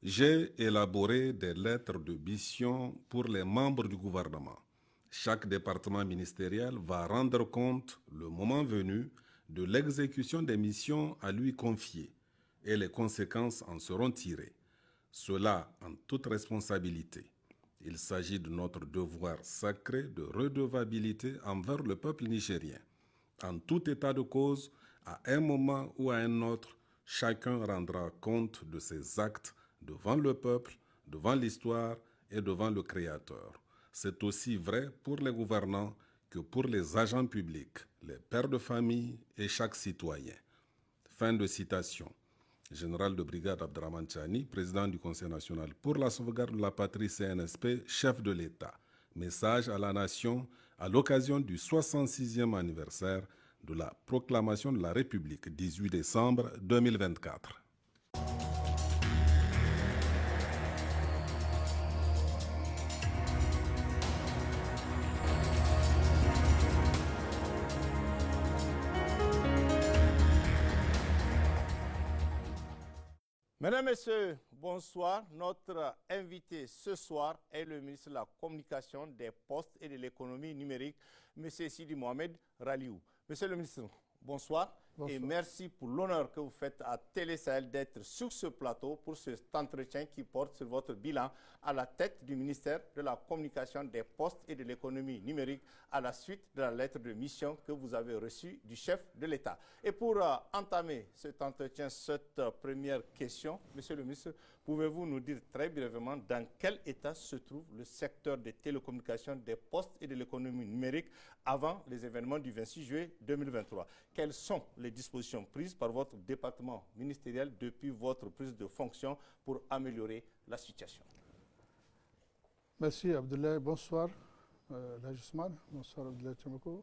J'ai élaboré des lettres de mission pour les membres du gouvernement. Chaque département ministériel va rendre compte, le moment venu, de l'exécution des missions à lui confiées et les conséquences en seront tirées. Cela en toute responsabilité. Il s'agit de notre devoir sacré de redevabilité envers le peuple nigérien. En tout état de cause, à un moment ou à un autre, chacun rendra compte de ses actes devant le peuple, devant l'histoire et devant le Créateur. C'est aussi vrai pour les gouvernants que pour les agents publics, les pères de famille et chaque citoyen. Fin de citation. Général de brigade Abdraman Chani, président du Conseil national pour la sauvegarde de la patrie CNSP, chef de l'État. Message à la nation à l'occasion du 66e anniversaire de la proclamation de la République, 18 décembre 2024. Mesdames, Messieurs, bonsoir. Notre invité ce soir est le ministre de la Communication, des Postes et de l'Économie numérique, M. Sidi Mohamed Raliou. Monsieur le ministre, bonsoir. Et merci pour l'honneur que vous faites à Télé Sahel d'être sur ce plateau pour cet entretien qui porte sur votre bilan à la tête du ministère de la Communication, des Postes et de l'Économie numérique à la suite de la lettre de mission que vous avez reçue du chef de l'État. Et pour entamer cet entretien, cette première question, Monsieur le ministre, pouvez-vous nous dire très brièvement dans quel état se trouve le secteur des télécommunications, des postes et de l'économie numérique avant les événements du 26 juillet 2023? Quelles sont les dispositions prises par votre département ministériel depuis votre prise de fonction pour améliorer la situation? Merci Abdoulaye, bonsoir Lajusman, bonsoir Abdoulaye Tchomoko.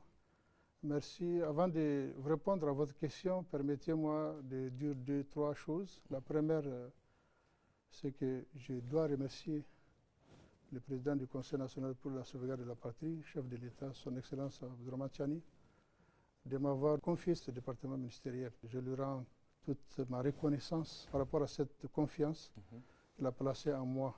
Merci. Avant de répondre à votre question, permettez-moi de dire deux, trois choses. La première, c'est que je dois remercier le président du Conseil national pour la sauvegarde de la patrie, chef de l'État, son Excellence Abdraman Chani, de m'avoir confié ce département ministériel. Je lui rends toute ma reconnaissance par rapport à cette confiance qu'il a placée en moi.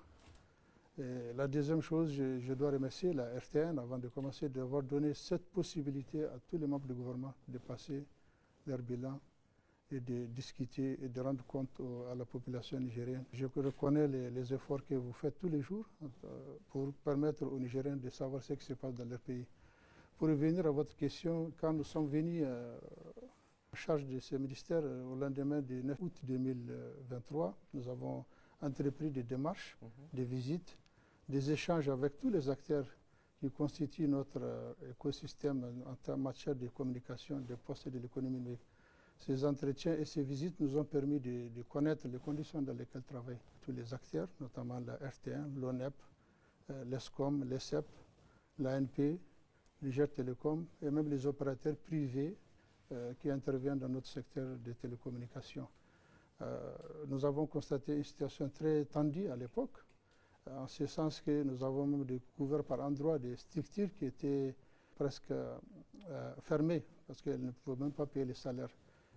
Et la deuxième chose, je dois remercier la RTN avant de commencer d'avoir donné cette possibilité à tous les membres du gouvernement de passer leur bilan et de discuter et de rendre compte à la population nigérienne. Je reconnais les efforts que vous faites tous les jours pour permettre aux Nigériens de savoir ce qui se passe dans leur pays. Pour revenir à votre question, quand nous sommes venus en charge de ce ministère au lendemain du 9 août 2023, nous avons entrepris des démarches, des visites, des échanges avec tous les acteurs qui constituent notre écosystème en matière de communication, des postes et de l'économie numérique. Ces entretiens et ces visites nous ont permis de connaître les conditions dans lesquelles travaillent tous les acteurs, notamment la RTN, l'ONEP, l'ESCOM, l'ESEP, l'ANP, Niger Télécom et même les opérateurs privés qui interviennent dans notre secteur de télécommunications. Nous avons constaté une situation très tendue à l'époque, en ce sens que nous avons même découvert par endroits des structures qui étaient presque fermées parce qu'elles ne pouvaient même pas payer les salaires.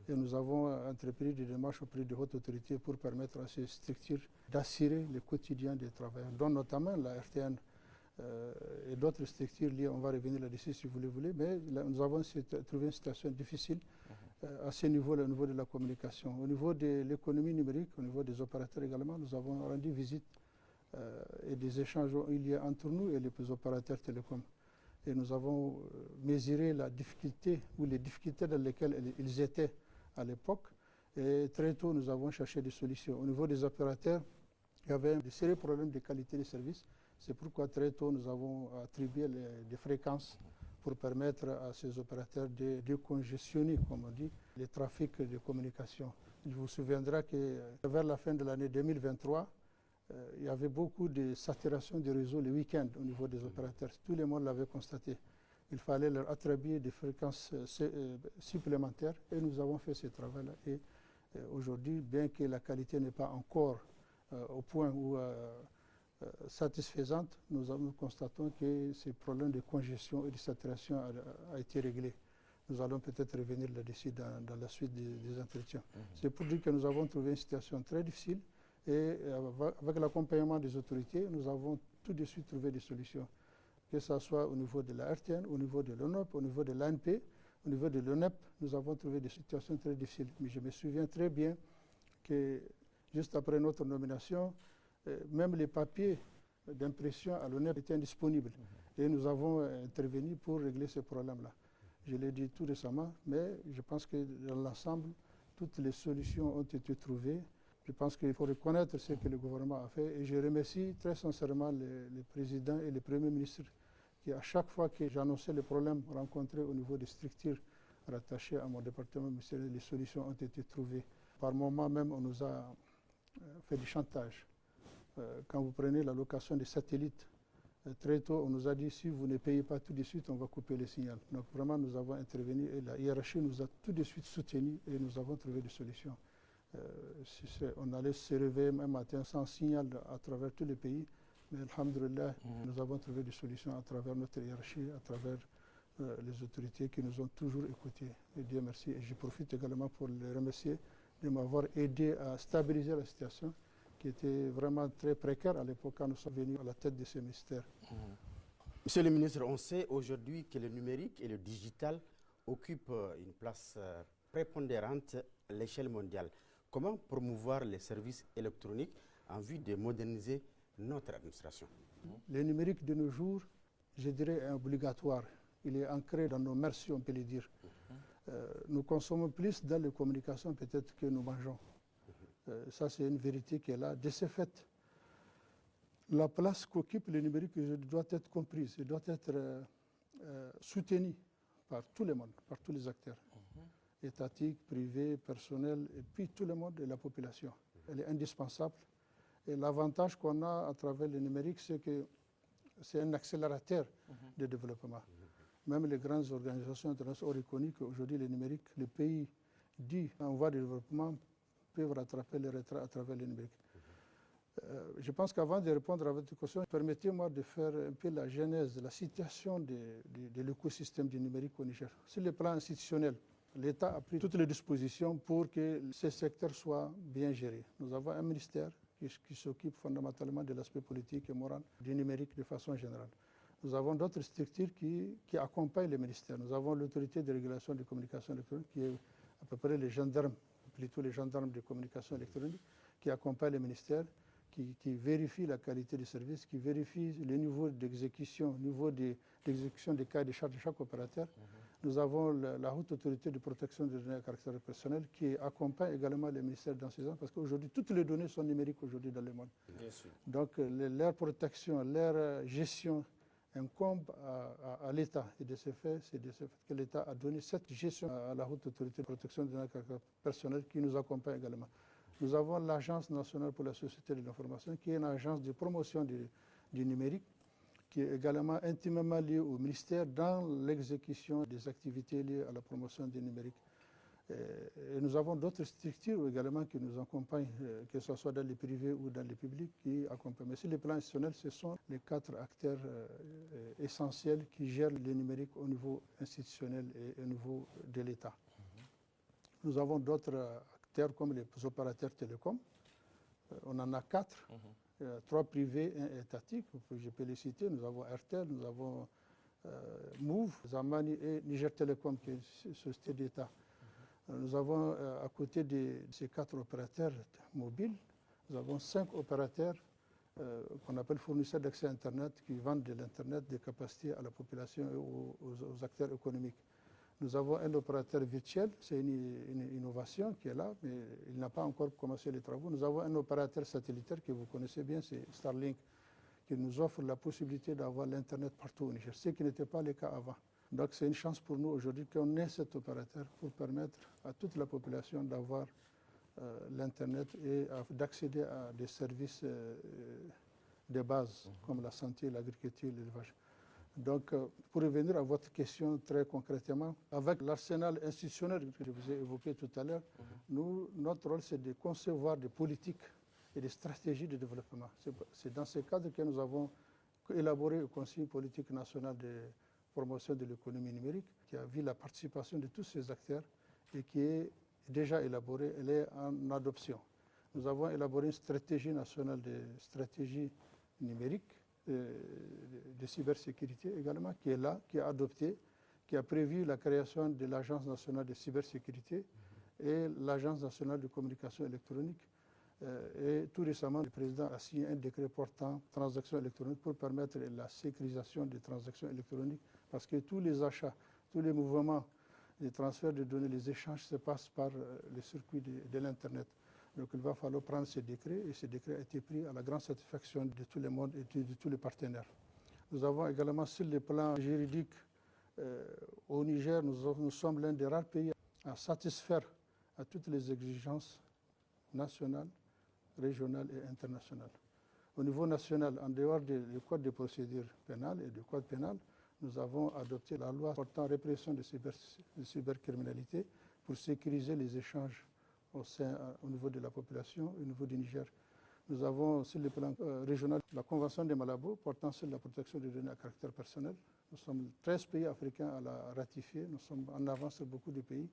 Et nous avons entrepris des démarches auprès de hautes autorités pour permettre à ces structures d'assurer le quotidien des travailleurs, dont notamment la RTN et d'autres structures liées. On va revenir là-dessus si vous le voulez, mais là, nous avons trouvé une situation difficile à ce niveau, au niveau de la communication. Au niveau de l'économie numérique, au niveau des opérateurs également, nous avons rendu visite et des échanges ont eu lieu entre nous et les opérateurs télécoms. Et nous avons mesuré la difficulté ou les difficultés dans lesquelles ils étaient à l'époque. Et très tôt, nous avons cherché des solutions. Au niveau des opérateurs, il y avait de sérieux problèmes de qualité de service. C'est pourquoi très tôt, nous avons attribué des fréquences pour permettre à ces opérateurs de décongestionner, comme on dit, les trafics de communication. Il vous souviendra que vers la fin de l'année 2023, il y avait beaucoup de saturation du réseau le week-end au niveau des opérateurs. Tout le monde l'avait constaté. Il fallait leur attribuer des fréquences supplémentaires et nous avons fait ce travail-là. Et aujourd'hui, bien que la qualité n'est pas encore au point où satisfaisante, nous constatons que ce problème de congestion et de saturation a été réglé. Nous allons peut-être revenir là-dessus dans la suite des entretiens. C'est pour dire que nous avons trouvé une situation très difficile Et avec l'accompagnement des autorités, nous avons tout de suite trouvé des solutions, que ce soit au niveau de la RTN, au niveau de l'ONOP, au niveau de l'ANP, au niveau de l'ONEP. Nous avons trouvé des situations très difficiles. Mais je me souviens très bien que juste après notre nomination, même les papiers d'impression à l'ONEP étaient indisponibles. Et nous avons intervenu pour régler ce problème-là. Je l'ai dit tout récemment, mais je pense que dans l'ensemble, toutes les solutions ont été trouvées. Je pense qu'il faut reconnaître ce que le gouvernement a fait. Et je remercie très sincèrement le président et le premier ministre qui, à chaque fois que j'annonçais les problèmes rencontrés au niveau des structures rattachées à mon département ministériel, les solutions ont été trouvées. Par moments même, on nous a fait du chantage. Quand vous prenez la location des satellites, très tôt, on nous a dit si vous ne payez pas tout de suite, on va couper le signal. Donc vraiment, nous avons intervenu et la hiérarchie nous a tout de suite soutenus et nous avons trouvé des solutions. On allait se réveiller un matin sans signal à travers tous les pays, mais alhamdoulilah, nous avons trouvé des solutions à travers notre hiérarchie, à travers les autorités qui nous ont toujours écoutés. Et Dieu merci. Et je profite également pour les remercier de m'avoir aidé à stabiliser la situation qui était vraiment très précaire à l'époque quand nous sommes venus à la tête de ce ministère. Monsieur le ministre, on sait aujourd'hui que le numérique et le digital occupent une place prépondérante à l'échelle mondiale. Comment promouvoir les services électroniques en vue de moderniser notre administration? Le numérique de nos jours, je dirais, est obligatoire. Il est ancré dans nos mœurs, si on peut le dire. Nous consommons plus dans les communications peut-être que nous mangeons. Ça, c'est une vérité qui est là. De ce fait, la place qu'occupe le numérique doit être comprise et doit être soutenue par tout le monde, par tous les acteurs, étatiques, privés, personnels, et puis tout le monde et la population. Elle est indispensable. Et l'avantage qu'on a à travers le numérique, c'est que c'est un accélérateur de développement. Même les grandes organisations internationales ont reconnu qu'aujourd'hui, le numérique, les pays dits en voie de développement peuvent rattraper les retraits à travers le numérique. Je pense qu'avant de répondre à votre question, permettez-moi de faire un peu la genèse, la situation de l'écosystème du numérique au Niger. Sur le plan institutionnel, l'État a pris toutes les dispositions pour que ce secteur soit bien géré. Nous avons un ministère qui s'occupe fondamentalement de l'aspect politique et moral du numérique de façon générale. Nous avons d'autres structures qui accompagnent le ministère. Nous avons l'autorité de régulation des communications électroniques qui est à peu près les gendarmes, plutôt les gendarmes de communication électronique, qui accompagnent le ministère, qui vérifie la qualité du service, qui vérifie le niveau d'exécution, d'exécution des cahiers de charges de chaque opérateur. Nous avons la haute autorité de protection des données à caractère personnel qui accompagne également le ministère dans ces ans, parce qu'aujourd'hui, toutes les données sont numériques aujourd'hui dans le monde. Bien sûr. Donc, leur protection, leur gestion incombe à l'État. Et de ce fait, c'est de ce fait que l'État a donné cette gestion à la haute autorité de protection des données à caractère personnel qui nous accompagne également. Nous avons l'Agence nationale pour la société de l'information, qui est une agence de promotion du numérique, qui est également intimement liée au ministère dans l'exécution des activités liées à la promotion du numérique. Et nous avons d'autres structures également qui nous accompagnent, que ce soit dans les privés ou dans les publics, qui accompagnent. Mais sur le plan institutionnel, ce sont les 4 acteurs essentiels qui gèrent le numérique au niveau institutionnel et au niveau de l'État. Nous avons d'autres comme les opérateurs télécoms. On en a 4, 3 privés et 1 étatique. Je peux les citer. Nous avons RTL, nous avons Move, Zamani et Niger Telecom, qui est une société d'État. Nous avons à côté de ces 4 opérateurs mobiles, nous avons 5 opérateurs qu'on appelle fournisseurs d'accès à Internet qui vendent de l'Internet, des capacités à la population et aux acteurs économiques. Nous avons un opérateur virtuel, c'est une innovation qui est là, mais il n'a pas encore commencé les travaux. Nous avons un opérateur satellitaire que vous connaissez bien, c'est Starlink, qui nous offre la possibilité d'avoir l'Internet partout au Niger, ce qui n'était pas le cas avant. Donc c'est une chance pour nous aujourd'hui qu'on ait cet opérateur pour permettre à toute la population d'avoir l'Internet et d'accéder à des services de base comme la santé, l'agriculture, l'élevage. Donc, pour revenir à votre question très concrètement, avec l'arsenal institutionnel que je vous ai évoqué tout à l'heure, notre rôle, c'est de concevoir des politiques et des stratégies de développement. C'est dans ce cadre que nous avons élaboré le Conseil politique national de promotion de l'économie numérique, qui a vu la participation de tous ces acteurs et qui est déjà élaboré, elle est en adoption. Nous avons élaboré une stratégie nationale de stratégie numérique de cybersécurité également, qui est là, qui est adoptée, qui a prévu la création de l'Agence nationale de cybersécurité et l'Agence nationale de communication électronique. Et tout récemment, le président a signé un décret portant transactions électroniques pour permettre la sécurisation des transactions électroniques, parce que tous les achats, tous les mouvements, les transferts de données, les échanges se passent par le circuit de l'Internet. Donc il va falloir prendre ce décret, et ce décret a été pris à la grande satisfaction de tout le monde et de tous les partenaires. Nous avons également sur le plan juridique, au Niger, nous sommes l'un des rares pays à satisfaire à toutes les exigences nationales, régionales et internationales. Au niveau national, en dehors du code de procédure pénale et du code pénal, nous avons adopté la loi portant répression de cybercriminalité pour sécuriser les échanges au niveau de la population, au niveau du Niger. Nous avons sur le plan régional la Convention de Malabo portant sur la protection des données à caractère personnel. Nous sommes 13 pays africains à la ratifier, nous sommes en avance sur beaucoup de pays.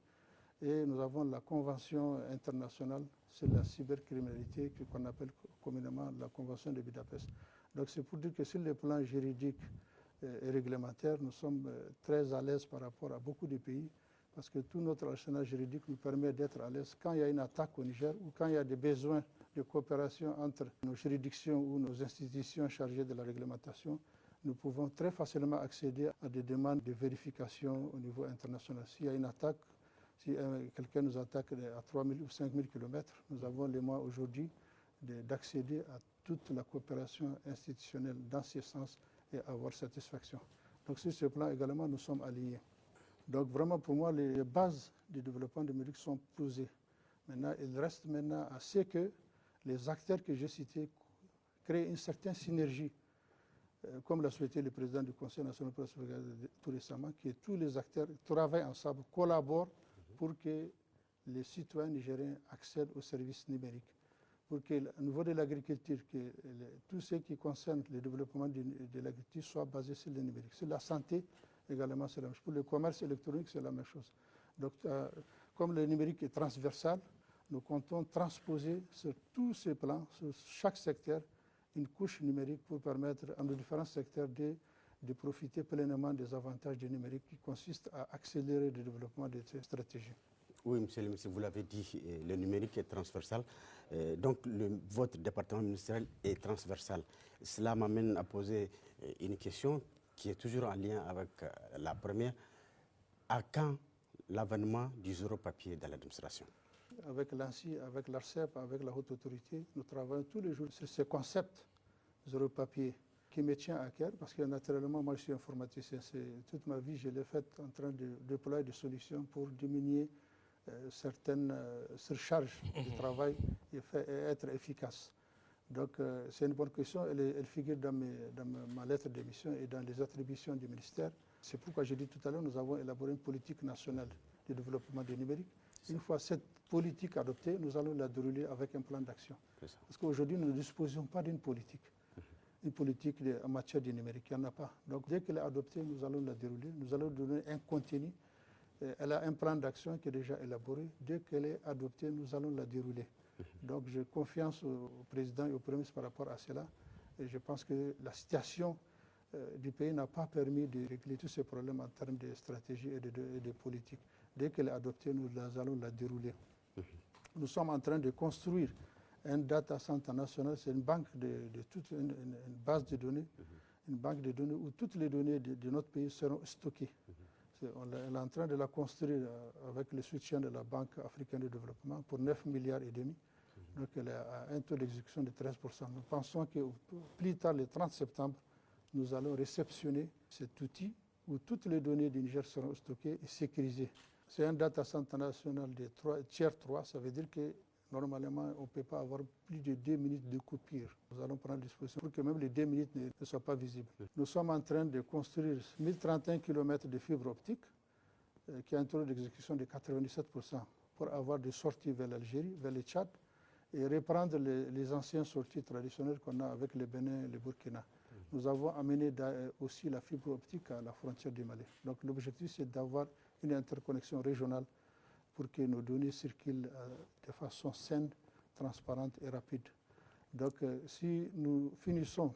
Et nous avons la Convention internationale sur la cybercriminalité qu'on appelle communément la Convention de Budapest. Donc c'est pour dire que sur le plan juridique et réglementaire, nous sommes très à l'aise par rapport à beaucoup de pays, parce que tout notre arsenal juridique nous permet d'être à l'aise quand il y a une attaque au Niger ou quand il y a des besoins de coopération entre nos juridictions ou nos institutions chargées de la réglementation. Nous pouvons très facilement accéder à des demandes de vérification au niveau international. S'il y a une attaque, si quelqu'un nous attaque à 3 000 ou 5 000 km, nous avons les moyens aujourd'hui d'accéder à toute la coopération institutionnelle dans ce sens et avoir satisfaction. Donc sur ce plan également, nous sommes alignés. Donc vraiment pour moi, les bases du développement numérique sont posées. Maintenant, il reste maintenant à ce que les acteurs que j'ai cités créent une certaine synergie, comme l'a souhaité le président du Conseil national pour la sauvegarde tout récemment, que tous les acteurs travaillent ensemble, collaborent pour que les citoyens nigériens accèdent aux services numériques. Pour qu'au niveau de l'agriculture, tout ce qui concerne le développement de l'agriculture soit basé sur le numérique. Sur la santé, également, c'est la même chose. Pour le commerce électronique, c'est la même chose. Donc, comme le numérique est transversal, nous comptons transposer sur tous ces plans, sur chaque secteur, une couche numérique pour permettre à nos différents secteurs de profiter pleinement des avantages du numérique qui consistent à accélérer le développement de ces stratégies. Oui, monsieur le ministre, vous l'avez dit, le numérique est transversal. Donc, votre département ministériel est transversal. Cela m'amène à poser une question qui est toujours en lien avec la première. À quand l'avènement du zéro papier dans l'administration? Avec l'ANSSI, avec l'ARCEP, avec la haute autorité, nous travaillons tous les jours sur ce concept zéro papier qui me tient à cœur, parce que naturellement, moi je suis informaticien. Toute ma vie, je l'ai faite en train de déployer des solutions pour diminuer certaines surcharges du travail et être efficace. Donc c'est une bonne question, elle figure dans ma lettre de mission et dans les attributions du ministère. C'est pourquoi j'ai dit tout à l'heure, nous avons élaboré une politique nationale de développement du numérique. Une fois cette politique adoptée, nous allons la dérouler avec un plan d'action. Parce qu'aujourd'hui, nous ne disposons pas d'une politique. Une politique en matière de numérique, il n'y en a pas. Donc dès qu'elle est adoptée, nous allons la dérouler, nous allons donner un contenu. Elle a un plan d'action qui est déjà élaboré. Dès qu'elle est adoptée, nous allons la dérouler. Donc j'ai confiance au président et au Premier ministre par rapport à cela. Et je pense que la situation du pays n'a pas permis de régler tous ces problèmes en termes de stratégie et de politique. Dès qu'elle est adoptée, nous allons la dérouler. Nous sommes en train de construire un data center national, c'est une banque une base de données, une banque de données où toutes les données de notre pays seront stockées. On est en train de la construire avec le soutien de la Banque africaine de développement pour 9,5 milliards. Donc elle a un taux d'exécution de 13%. Nous pensons que plus tard, le 30 septembre, nous allons réceptionner cet outil où toutes les données du Niger seront stockées et sécurisées. C'est un data center national de tiers 3, ça veut dire que normalement, on ne peut pas avoir plus de 2 minutes de coupure. Nous allons prendre disposition pour que même les 2 minutes ne soient pas visibles. Nous sommes en train de construire 1031 km de fibre optique qui a un taux d'exécution de 97% pour avoir des sorties vers l'Algérie, vers le Tchad et reprendre les anciennes sorties traditionnelles qu'on a avec le Bénin et le Burkina. Nous avons amené aussi la fibre optique à la frontière du Mali. Donc l'objectif, c'est d'avoir une interconnexion régionale pour que nos données circulent de façon saine, transparente et rapide. Donc, si nous finissons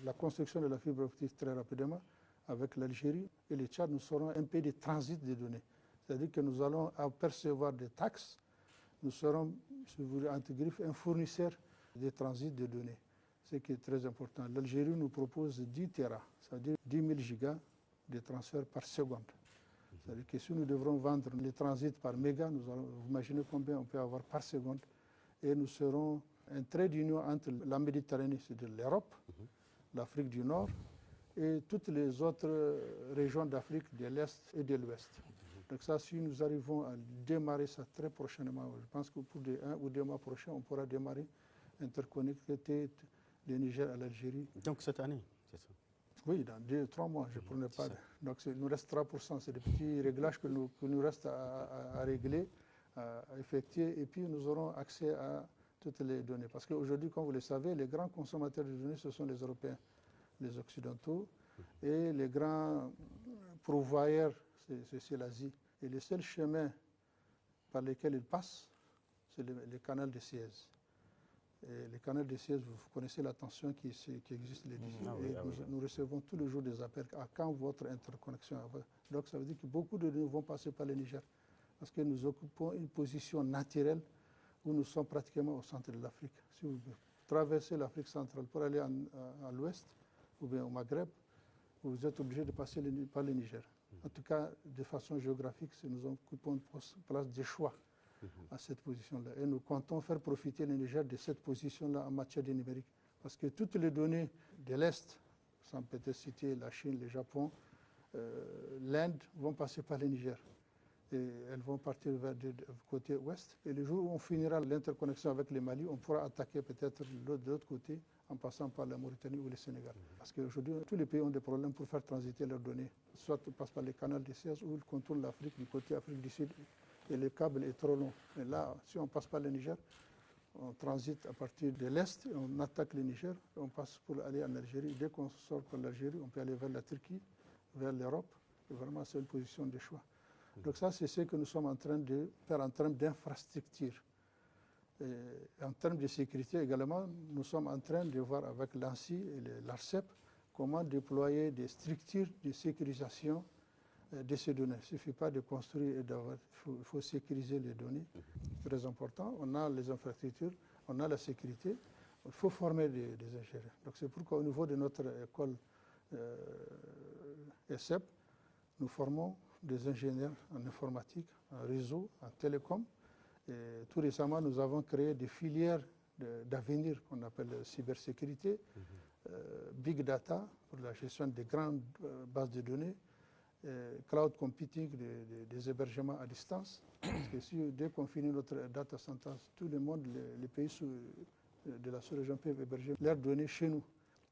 la construction de la fibre optique très rapidement, avec l'Algérie et le Tchad, nous serons un pays de transit des données. C'est-à-dire que nous allons apercevoir des taxes, nous serons, si vous voulez, entre griffes, un fournisseur de transit de données, ce qui est très important. L'Algérie nous propose 10 Tera, c'est-à-dire 10 000 gigas de transfert par seconde. C'est-à-dire que si nous devrons vendre les transits par méga, vous imaginez combien on peut avoir par seconde. Et nous serons un trait d'union entre la Méditerranée, c'est-à-dire l'Europe, l'Afrique du Nord, et toutes les autres régions d'Afrique de l'Est et de l'Ouest. Donc ça, si nous arrivons à démarrer ça très prochainement, je pense que pour 1 ou 2 mois prochains, on pourra démarrer interconnecter le Niger à l'Algérie. Donc cette année, c'est ça? Oui, dans 2 ou 3 mois, je ne prenais pas. Donc il nous reste 3%, c'est des petits réglages que nous reste à régler, à effectuer, et puis nous aurons accès à toutes les données. Parce qu'aujourd'hui, comme vous le savez, les grands consommateurs de données, ce sont les Européens, les Occidentaux, et les grands pourvoyeurs, c'est l'Asie. Et le seul chemin par lequel ils passent, c'est le canal de Suez. Et le canal de Suez, vous connaissez la tension qui existe là-dessus. Nous recevons tous les jours des appels à quand votre interconnexion. Donc ça veut dire que beaucoup de données vont passer par le Niger. Parce que nous occupons une position naturelle où nous sommes pratiquement au centre de l'Afrique. Si vous traversez l'Afrique centrale pour aller à l'ouest ou bien au Maghreb, vous êtes obligé de passer par le Niger. En tout cas, de façon géographique, nous occupons une place de choix à cette position-là. Et nous comptons faire profiter le Niger de cette position-là en matière de numérique. Parce que toutes les données de l'Est, sans peut-être citer la Chine, le Japon, l'Inde, vont passer par le Niger. Et elles vont partir vers le côté ouest. Et le jour où on finira l'interconnexion avec le Mali, on pourra attaquer peut-être de l'autre côté en passant par la Mauritanie ou le Sénégal. Parce qu'aujourd'hui, tous les pays ont des problèmes pour faire transiter leurs données. Soit ils passent par les canaux de Suez ou ils contournent l'Afrique du côté Afrique du Sud. Et le câble est trop long. Et là, si on passe par le Niger, on transite à partir de l'Est, on attaque le Niger, on passe pour aller en Algérie. Dès qu'on sort par l'Algérie, on peut aller vers la Turquie, vers l'Europe. Et vraiment, c'est une position de choix. Donc ça, c'est ce que nous sommes en train de faire en termes d'infrastructure. En termes de sécurité également, nous sommes en train de voir avec l'ANSSI et l'ARCEP comment déployer des structures de sécurisation de ces données. Il ne suffit pas de construire et d'avoir, il faut sécuriser les données. C'est très important. On a les infrastructures, on a la sécurité. Il faut former des ingénieurs. Donc c'est pourquoi au niveau de notre école ESSEP, nous formons des ingénieurs en informatique, en réseau, en télécom. Et tout récemment, nous avons créé des filières d'avenir qu'on appelle cybersécurité, big data pour la gestion des grandes bases de données, cloud computing, des hébergements à distance. Parce que dès qu'on finit notre data center, tout le monde, les pays de la sous-région peuvent héberger leurs données chez nous.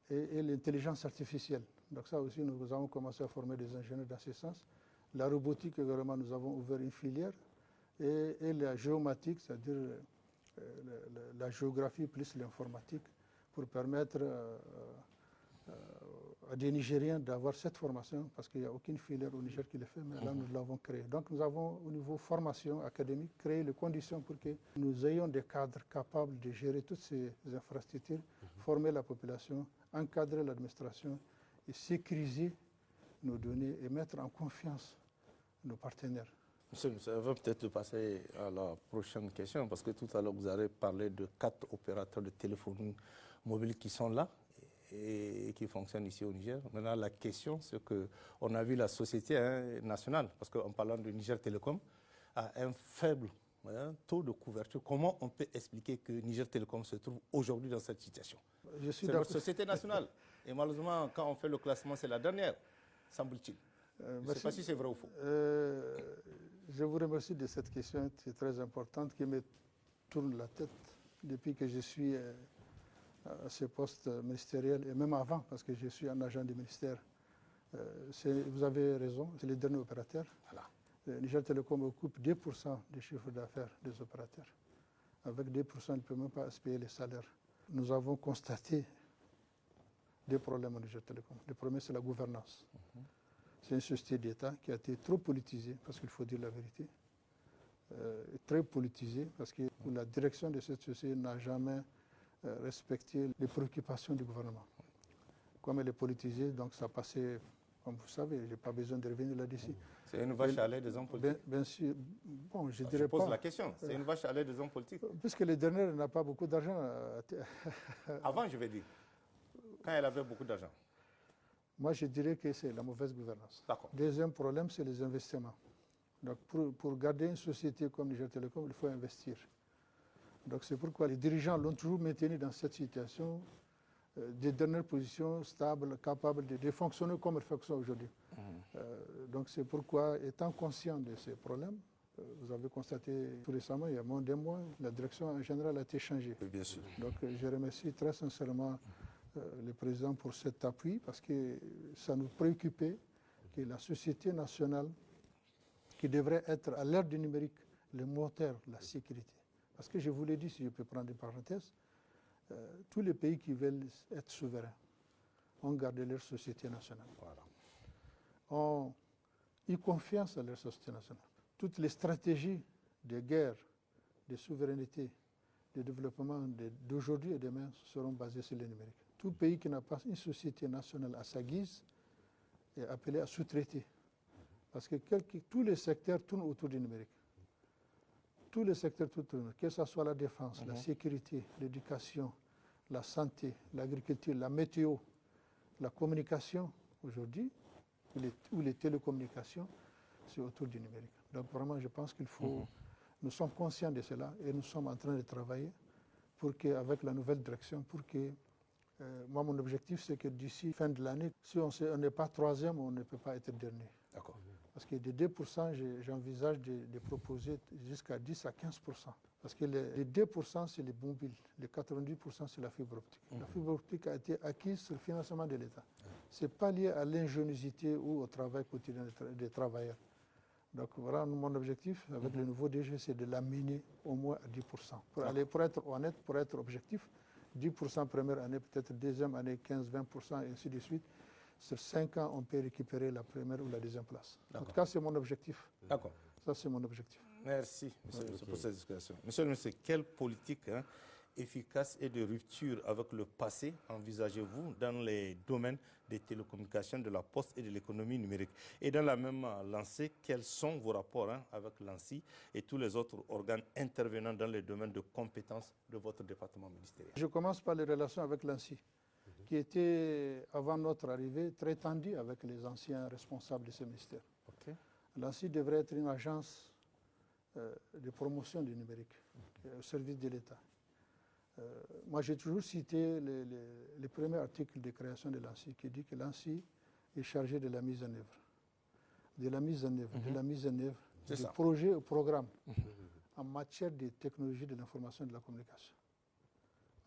Et l'intelligence artificielle. Donc ça aussi, nous avons commencé à former des ingénieurs dans ce sens. La robotique également, nous avons ouvert une filière. Et la géomatique, c'est-à-dire la géographie plus l'informatique, pour permettre à des Nigériens d'avoir cette formation, parce qu'il n'y a aucune filière au Niger qui le fait, mais là, nous l'avons créée. Donc, nous avons, au niveau formation académique, créé les conditions pour que nous ayons des cadres capables de gérer toutes ces infrastructures, former la population, encadrer l'administration et sécuriser nos données et mettre en confiance nos partenaires. Monsieur, on va peut-être passer à la prochaine question, parce que tout à l'heure, vous avez parlé de 4 opérateurs de téléphonie mobile qui sont là et qui fonctionnent ici au Niger. Maintenant, la question, c'est qu'on a vu la société nationale, parce qu'en parlant de Niger Télécom, a un faible taux de couverture. Comment on peut expliquer que Niger Télécom se trouve aujourd'hui dans cette situation? C'est notre société nationale. Et malheureusement, quand on fait le classement, c'est la dernière, semble-t-il. Je ne sais pas si c'est vrai ou faux. Je vous remercie de cette question qui est très importante, qui me tourne la tête depuis que je suis à ce poste ministériel, et même avant, parce que je suis un agent du ministère. Vous avez raison, c'est le dernier opérateur. Voilà. Niger Télécom occupe 2% des chiffres d'affaires des opérateurs. Avec 2%, il ne peut même pas se payer les salaires. Nous avons constaté des problèmes au Niger Télécom. Le premier, c'est la gouvernance. C'est une société d'État qui a été trop politisée, parce qu'il faut dire la vérité. très politisée, parce que la direction de cette société n'a jamais respecté les préoccupations du gouvernement. Comme elle est politisée, donc ça passait, comme vous savez, je n'ai pas besoin de revenir là-dessus. C'est une vache à lait des hommes politiques. Bien sûr, bon, je dirais pas. Je pose la question, c'est une vache à lait des hommes politiques. Puisque les dernières n'ont pas beaucoup d'argent. Avant, je vais dire, quand elle avait beaucoup d'argent. Moi, je dirais que c'est la mauvaise gouvernance. D'accord. Deuxième problème, c'est les investissements. Donc, pour garder une société comme Niger Telecom, il faut investir. Donc, c'est pourquoi les dirigeants l'ont toujours maintenu dans cette situation, des dernières positions stables, capables de fonctionner comme elles fonctionnent aujourd'hui. Donc, c'est pourquoi, étant conscient de ces problèmes, vous avez constaté tout récemment, il y a moins d'un mois, la direction en général a été changée. Oui, bien sûr. Donc, je remercie très sincèrement le président pour cet appui, parce que ça nous préoccupait que la société nationale, qui devrait être à l'ère du numérique, le moteur, la sécurité. Parce que je vous l'ai dit, si je peux prendre des parenthèses, tous les pays qui veulent être souverains ont gardé leur société nationale. Voilà. Ont eu confiance à leur société nationale. Toutes les stratégies de guerre, de souveraineté, de développement d'aujourd'hui et demain seront basées sur le numérique. Tout pays qui n'a pas une société nationale à sa guise est appelé à sous-traiter. Parce que tous les secteurs tournent autour du numérique. Tous les secteurs tournent, que ce soit la défense, la sécurité, l'éducation, la santé, l'agriculture, la météo, la communication aujourd'hui, ou les télécommunications, c'est autour du numérique. Donc vraiment, je pense qu'il faut... Nous sommes conscients de cela et nous sommes en train de travailler pour qu'avec la nouvelle direction, pour que... moi, mon objectif, c'est que d'ici fin de l'année, si on n'est pas troisième, on ne peut pas être dernier. D'accord. Parce que de 2%, j'envisage de proposer jusqu'à 10 à 15%. Parce que les 2%, c'est les mobiles. Les 90%, c'est la fibre optique. La fibre optique a été acquise sur le financement de l'État. Ce n'est pas lié à l'ingéniosité ou au travail quotidien des travailleurs. Donc voilà, mon objectif avec le nouveau DG, c'est de l'amener au moins à 10%. Pour être honnête, pour être objectif, 10% première année, peut-être deuxième année, 15-20% et ainsi de suite. Sur 5 ans, on peut récupérer la première ou la deuxième place. En tout cas, c'est mon objectif. D'accord. Ça, c'est mon objectif. Merci, monsieur le ministre, pour cette explication. Monsieur le ministre, quelle politique efficace et de rupture avec le passé envisagez-vous dans les domaines des télécommunications, de la poste et de l'économie numérique? Et dans la même lancée, quels sont vos rapports avec l'ANSSI et tous les autres organes intervenant dans les domaines de compétences de votre département ministériel? Je commence par les relations avec l'ANSSI, qui était, avant notre arrivée, très tendue avec les anciens responsables de ce ministère. Okay. L'ANSSI devrait être une agence de promotion du numérique au service de l'État. Moi, j'ai toujours cité les premiers articles de création de l'ANSSI qui dit que l'ANSSI est chargé de la mise en œuvre. De la mise en œuvre du projet au programme en matière de technologie de l'information et de la communication.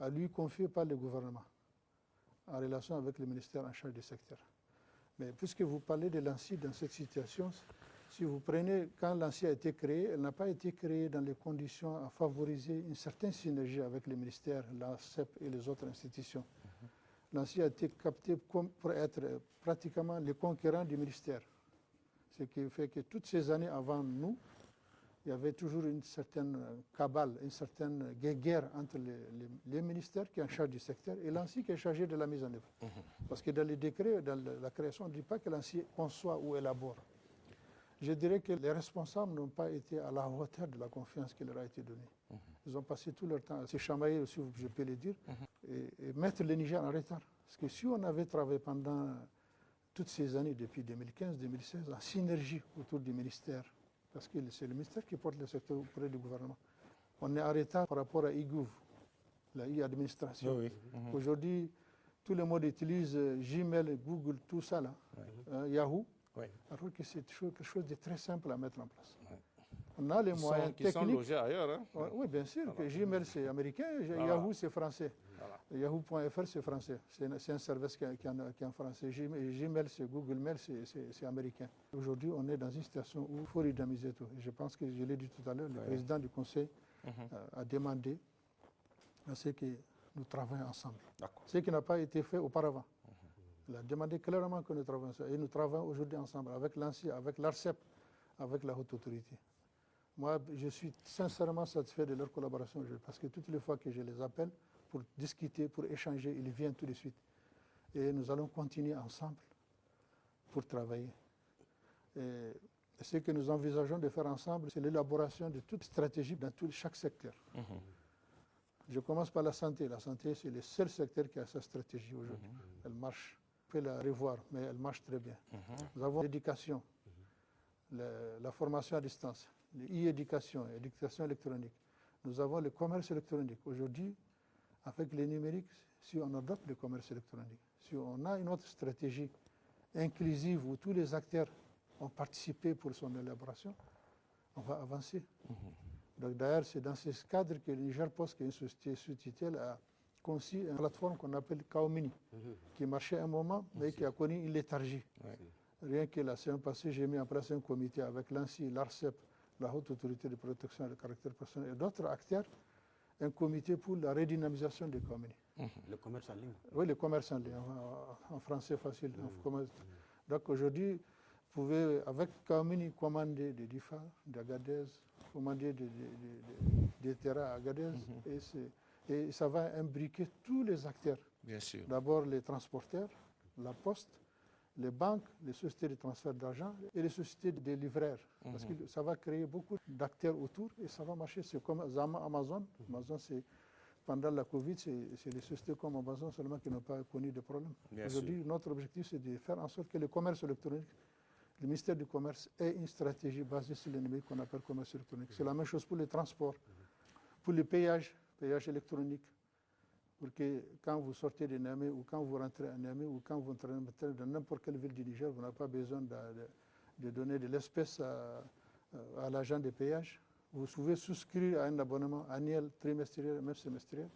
À lui confié par le gouvernement en relation avec le ministère en charge du secteur. Mais puisque vous parlez de l'ANSSI dans cette situation, si vous prenez, quand l'ANSSI a été créée, elle n'a pas été créée dans les conditions à favoriser une certaine synergie avec les ministères, l'ANSEP et les autres institutions. L'ANSSI a été captée pour être pratiquement le concurrent du ministère. Ce qui fait que toutes ces années avant nous, il y avait toujours une certaine cabale, une certaine guerre entre les ministères qui sont en charge du secteur et l'ANSSI qui est chargé de la mise en œuvre. Parce que dans les décrets, dans la création, on ne dit pas que l'ANSSI conçoit ou élabore. Je dirais que les responsables n'ont pas été à la hauteur de la confiance qui leur a été donnée. Ils ont passé tout leur temps à se chamailler, aussi, je peux le dire, et mettre le Niger en retard. Parce que si on avait travaillé pendant toutes ces années, depuis 2015-2016, en synergie autour du ministère, parce que c'est le ministère qui porte le secteur auprès du gouvernement, on est en retard par rapport à IGOV, la e-administration. Oui. Aujourd'hui, tout le monde utilise Gmail, Google, tout ça, là, Yahoo. Oui. Alors que c'est quelque chose de très simple à mettre en place. Oui. On a les moyens techniques. Qui sont logés ailleurs. Hein? Oui, bien sûr. Que Gmail, c'est américain, Yahoo, c'est français. Yahoo.fr, c'est français. C'est un service qui est en français. Gmail, c'est Google Mail, c'est américain. Aujourd'hui, on est dans une situation où il faut redynamiser tout. Et je pense que, je l'ai dit tout à l'heure, le président du Conseil a demandé à ce que nous travaillions ensemble. Ce qui n'a pas été fait auparavant. Il a demandé clairement que nous travaillions ensemble. Et nous travaillons aujourd'hui ensemble avec l'ANSSI, avec l'ARCEP, avec la haute autorité. Moi, je suis sincèrement satisfait de leur collaboration aujourd'hui, parce que toutes les fois que je les appelle pour discuter, pour échanger, ils viennent tout de suite. Et nous allons continuer ensemble pour travailler. Et ce que nous envisageons de faire ensemble, c'est l'élaboration de toute stratégie dans chaque secteur. Je commence par la santé. La santé, c'est le seul secteur qui a sa stratégie aujourd'hui. Elle marche. On peut la revoir, mais elle marche très bien. Nous avons l'éducation, la formation à distance, l'e-éducation, l'éducation électronique. Nous avons le commerce électronique. Aujourd'hui, avec le numérique, si on adopte le commerce électronique, si on a une autre stratégie inclusive où tous les acteurs ont participé pour son élaboration, on va avancer. Donc d'ailleurs, c'est dans ce cadre que le Niger Post, qui est une société sous tutelle, a conçu une plateforme qu'on appelle Kaomini, qui marchait un moment, mais qui a connu une léthargie. Rien que la semaine passée, j'ai mis en place un comité avec l'ANSI, l'ARCEP, la Haute Autorité de Protection du Caractère Personnel et d'autres acteurs, un comité pour la redynamisation des Kaomini. Le commerce en ligne? Oui, le commerce en ligne, en français facile. Donc aujourd'hui, vous pouvez, avec Kaomini, commander des DIFA, d'Agadez, commander des terrains à Agadez, et ça va imbriquer tous les acteurs. Bien sûr. D'abord les transporteurs, la poste, les banques, les sociétés de transfert d'argent et les sociétés de livreurs. Parce que ça va créer beaucoup d'acteurs autour et ça va marcher. C'est comme Amazon. Amazon, pendant la Covid, c'est les sociétés comme Amazon seulement qui n'ont pas connu de problème. Aujourd'hui, notre objectif, c'est de faire en sorte que le commerce électronique, le ministère du Commerce, ait une stratégie basée sur le numérique qu'on appelle commerce électronique. C'est la même chose pour les transports, pour les péages électroniques. Pour que quand vous sortez de Niamey ou quand vous rentrez à Niamey ou quand vous entrez dans n'importe quelle ville du Niger, vous n'avez pas besoin de donner de l'espèce à l'agent de péage. Vous pouvez souscrire à un abonnement annuel, trimestriel, même semestriel.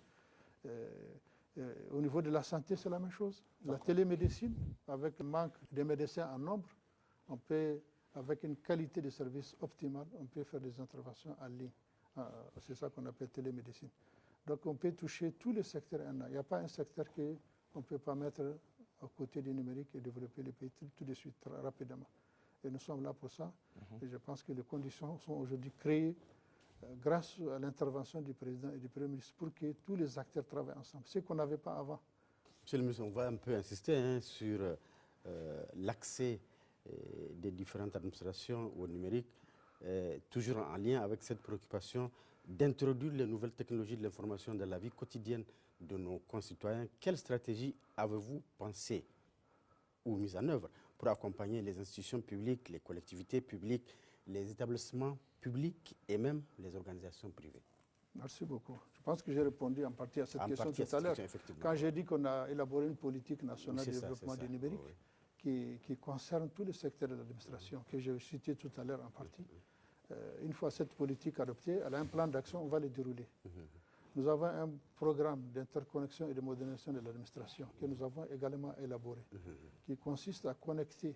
Au niveau de la santé, c'est la même chose. La télémédecine, avec le manque de médecins en nombre, on peut, avec une qualité de service optimale, on peut faire des interventions en ligne. C'est ça qu'on appelle télémédecine. Donc on peut toucher tous les secteurs. Il n'y a pas un secteur qu'on ne peut pas mettre à côté du numérique et développer les pays tout de suite, très rapidement. Et nous sommes là pour ça. Et je pense que les conditions sont aujourd'hui créées grâce à l'intervention du président et du Premier ministre pour que tous les acteurs travaillent ensemble. Ce qu'on n'avait pas avant. Monsieur le ministre, on va un peu insister sur l'accès des différentes administrations au numérique, toujours en lien avec cette préoccupation d'introduire les nouvelles technologies de l'information dans la vie quotidienne de nos concitoyens. Quelle stratégie avez-vous pensé ou mise en œuvre pour accompagner les institutions publiques, les collectivités publiques, les établissements publics et même les organisations privées? Merci beaucoup. Je pense que j'ai répondu en partie à cette question tout à l'heure. Quand j'ai dit qu'on a élaboré une politique nationale de développement du numérique qui concerne tous les secteurs de l'administration, que j'ai cité tout à l'heure en partie. Une fois cette politique adoptée, elle a un plan d'action, on va le dérouler. Nous avons un programme d'interconnexion et de modernisation de l'administration que nous avons également élaboré, qui consiste à connecter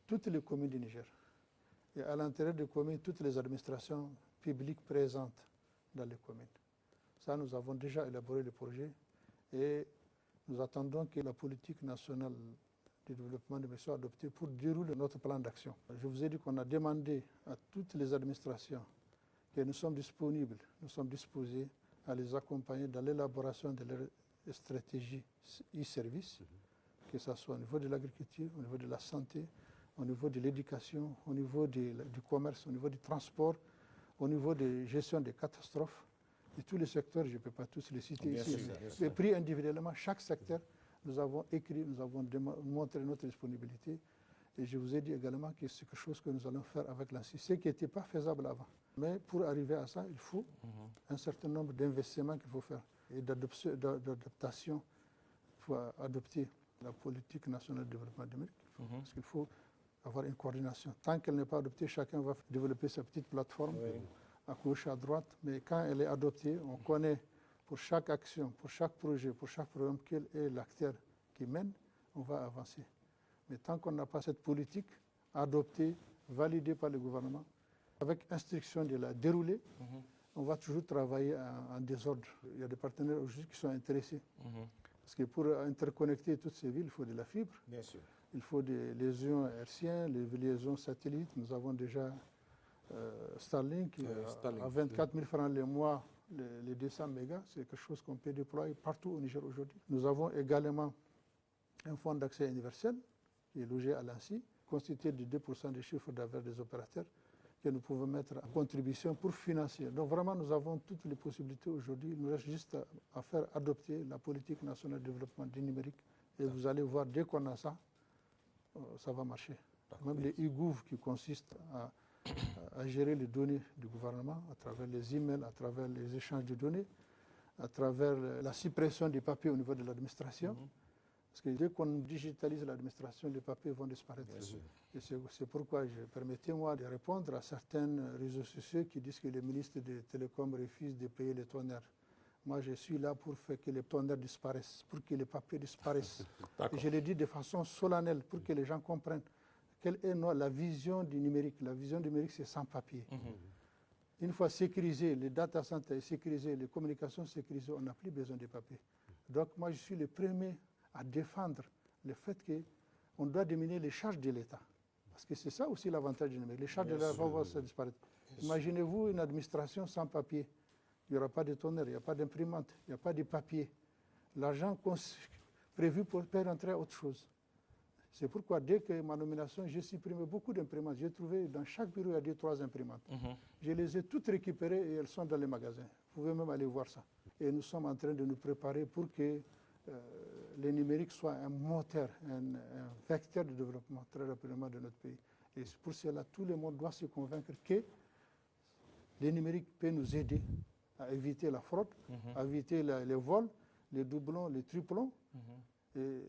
toutes les communes du Niger et à l'intérieur des communes, toutes les administrations publiques présentes dans les communes. Ça, nous avons déjà élaboré le projet et nous attendons que la politique nationale de développement de soit adoptée pour dérouler notre plan d'action. Je vous ai dit qu'on a demandé à toutes les administrations que nous sommes disponibles, nous sommes disposés à les accompagner dans l'élaboration de leur stratégie e-service, que ce soit au niveau de l'agriculture, au niveau de la santé, au niveau de l'éducation, au niveau du commerce, au niveau du transport, au niveau de gestion des catastrophes, et tous les secteurs, je ne peux pas tous les citer ici, mais pris individuellement, chaque secteur, nous avons écrit, nous avons montré notre disponibilité. Et je vous ai dit également que c'est quelque chose que nous allons faire avec l'ANSI, ce qui n'était pas faisable avant. Mais pour arriver à ça, il faut un certain nombre d'investissements qu'il faut faire et d'adaptation. Il faut adopter la politique nationale de développement numérique, parce qu'il faut avoir une coordination. Tant qu'elle n'est pas adoptée, chacun va développer sa petite plateforme à gauche, à droite. Mais quand elle est adoptée, on connaît pour chaque action, pour chaque projet, pour chaque programme, quel est l'acteur qui mène, on va avancer. Mais tant qu'on n'a pas cette politique adoptée, validée par le gouvernement, avec instruction de la dérouler, on va toujours travailler en désordre. Il y a des partenaires aujourd'hui qui sont intéressés. Parce que pour interconnecter toutes ces villes, il faut de la fibre. Bien sûr. Il faut des liaisons hertziennes, les liaisons satellites. Nous avons déjà Starlink, à 24 000 francs le mois, les 200 mégas, c'est quelque chose qu'on peut déployer partout au Niger aujourd'hui. Nous avons également un fonds d'accès universel qui est logé à l'ANSI, constitué de 2% des chiffres d'affaires des opérateurs que nous pouvons mettre en contribution pour financer. Donc vraiment, nous avons toutes les possibilités aujourd'hui. Il nous reste juste à faire adopter la politique nationale de développement du numérique. Et vous allez voir, dès qu'on a ça, ça va marcher. Même les e-gouv qui consistent à gérer les données du gouvernement à travers les emails, à travers les échanges de données, à travers la suppression des papiers au niveau de l'administration. Parce que dès qu'on digitalise l'administration, les papiers vont disparaître. Et c'est pourquoi permettez-moi de répondre à certains réseaux sociaux qui disent que les ministres des télécoms refusent de payer les tonnerres. Moi, je suis là pour faire que les tonnerres disparaissent, pour que les papiers disparaissent. Et je le dis de façon solennelle pour que les gens comprennent quelle est la vision du numérique. La vision du numérique, c'est sans papier. Une fois sécurisé, les data centers sécurisés, les communications sécurisées, on n'a plus besoin de papier. Donc moi, je suis le premier à défendre le fait qu'on doit diminuer les charges de l'État. Parce que c'est ça aussi l'avantage du numérique. Les charges de l'État vont disparaître. Imaginez-vous une administration sans papier. Il n'y aura pas de tonnerre, il n'y a pas d'imprimante, il n'y a pas de papier. L'argent prévu pour faire entrer à autre chose. C'est pourquoi, dès que ma nomination, j'ai supprimé beaucoup d'imprimantes. J'ai trouvé dans chaque bureau, il y a 2-3 imprimantes. Je les ai toutes récupérées et elles sont dans les magasins. Vous pouvez même aller voir ça. Et nous sommes en train de nous préparer pour que le numérique soit un moteur, un vecteur de développement très rapidement de notre pays. Et pour cela, tout le monde doit se convaincre que le numérique peut nous aider à éviter la fraude, à éviter les vols, les doublons, les triplons. Et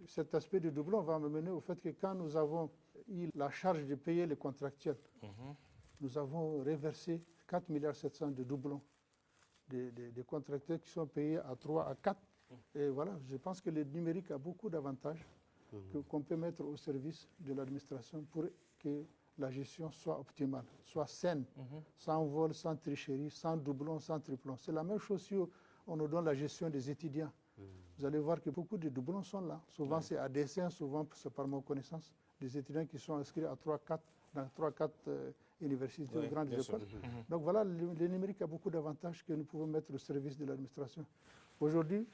cet aspect de doublon va me mener au fait que quand nous avons eu la charge de payer les contractuels, nous avons reversé 4,7 milliards de doublons des contractuels qui sont payés à 3 à 4. Et voilà, je pense que le numérique a beaucoup d'avantages qu'on peut mettre au service de l'administration pour que la gestion soit optimale, soit saine, sans vol, sans tricherie, sans doublon, sans triplon. C'est la même chose si on nous donne la gestion des étudiants. Vous allez voir que beaucoup de doublons sont là. Souvent, c'est à dessein, souvent, c'est par mon connaissance, des étudiants qui sont inscrits à 3-4 dans 3-4 universités ou grandes écoles. Donc voilà, le numérique a beaucoup d'avantages que nous pouvons mettre au service de l'administration. Aujourd'hui,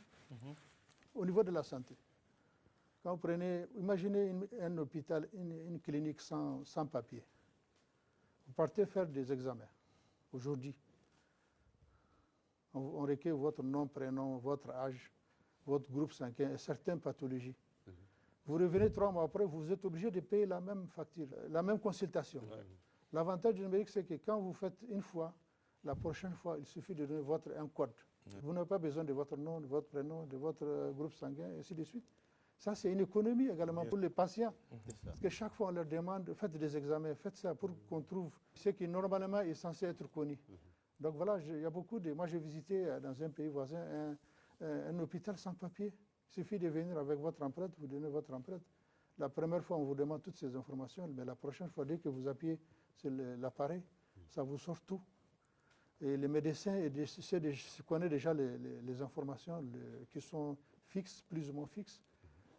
au niveau de la santé, quand vous prenez, imaginez un hôpital, une clinique sans papier. Vous partez faire des examens. Aujourd'hui, on recueille votre nom, prénom, votre âge, votre groupe sanguin et certaines pathologies. Vous revenez 3 mois après, vous êtes obligé de payer la même facture, la même consultation. L'avantage du numérique, c'est que quand vous faites une fois, la prochaine fois, il suffit de donner un code. Vous n'avez pas besoin de votre nom, de votre prénom, de votre groupe sanguin, et ainsi de suite. Ça, c'est une économie également pour les patients. Parce que chaque fois, on leur demande, faites des examens, faites ça pour qu'on trouve ce qui normalement est censé être connu. Donc voilà, il y a beaucoup de... Moi, j'ai visité dans un pays voisin un hôpital sans papier. Il suffit de venir avec votre empreinte, vous donnez votre empreinte. La première fois, on vous demande toutes ces informations, mais la prochaine fois, dès que vous appuyez sur l'appareil, ça vous sort tout. Et les médecins connaissent déjà les informations qui sont fixes, plus ou moins fixes,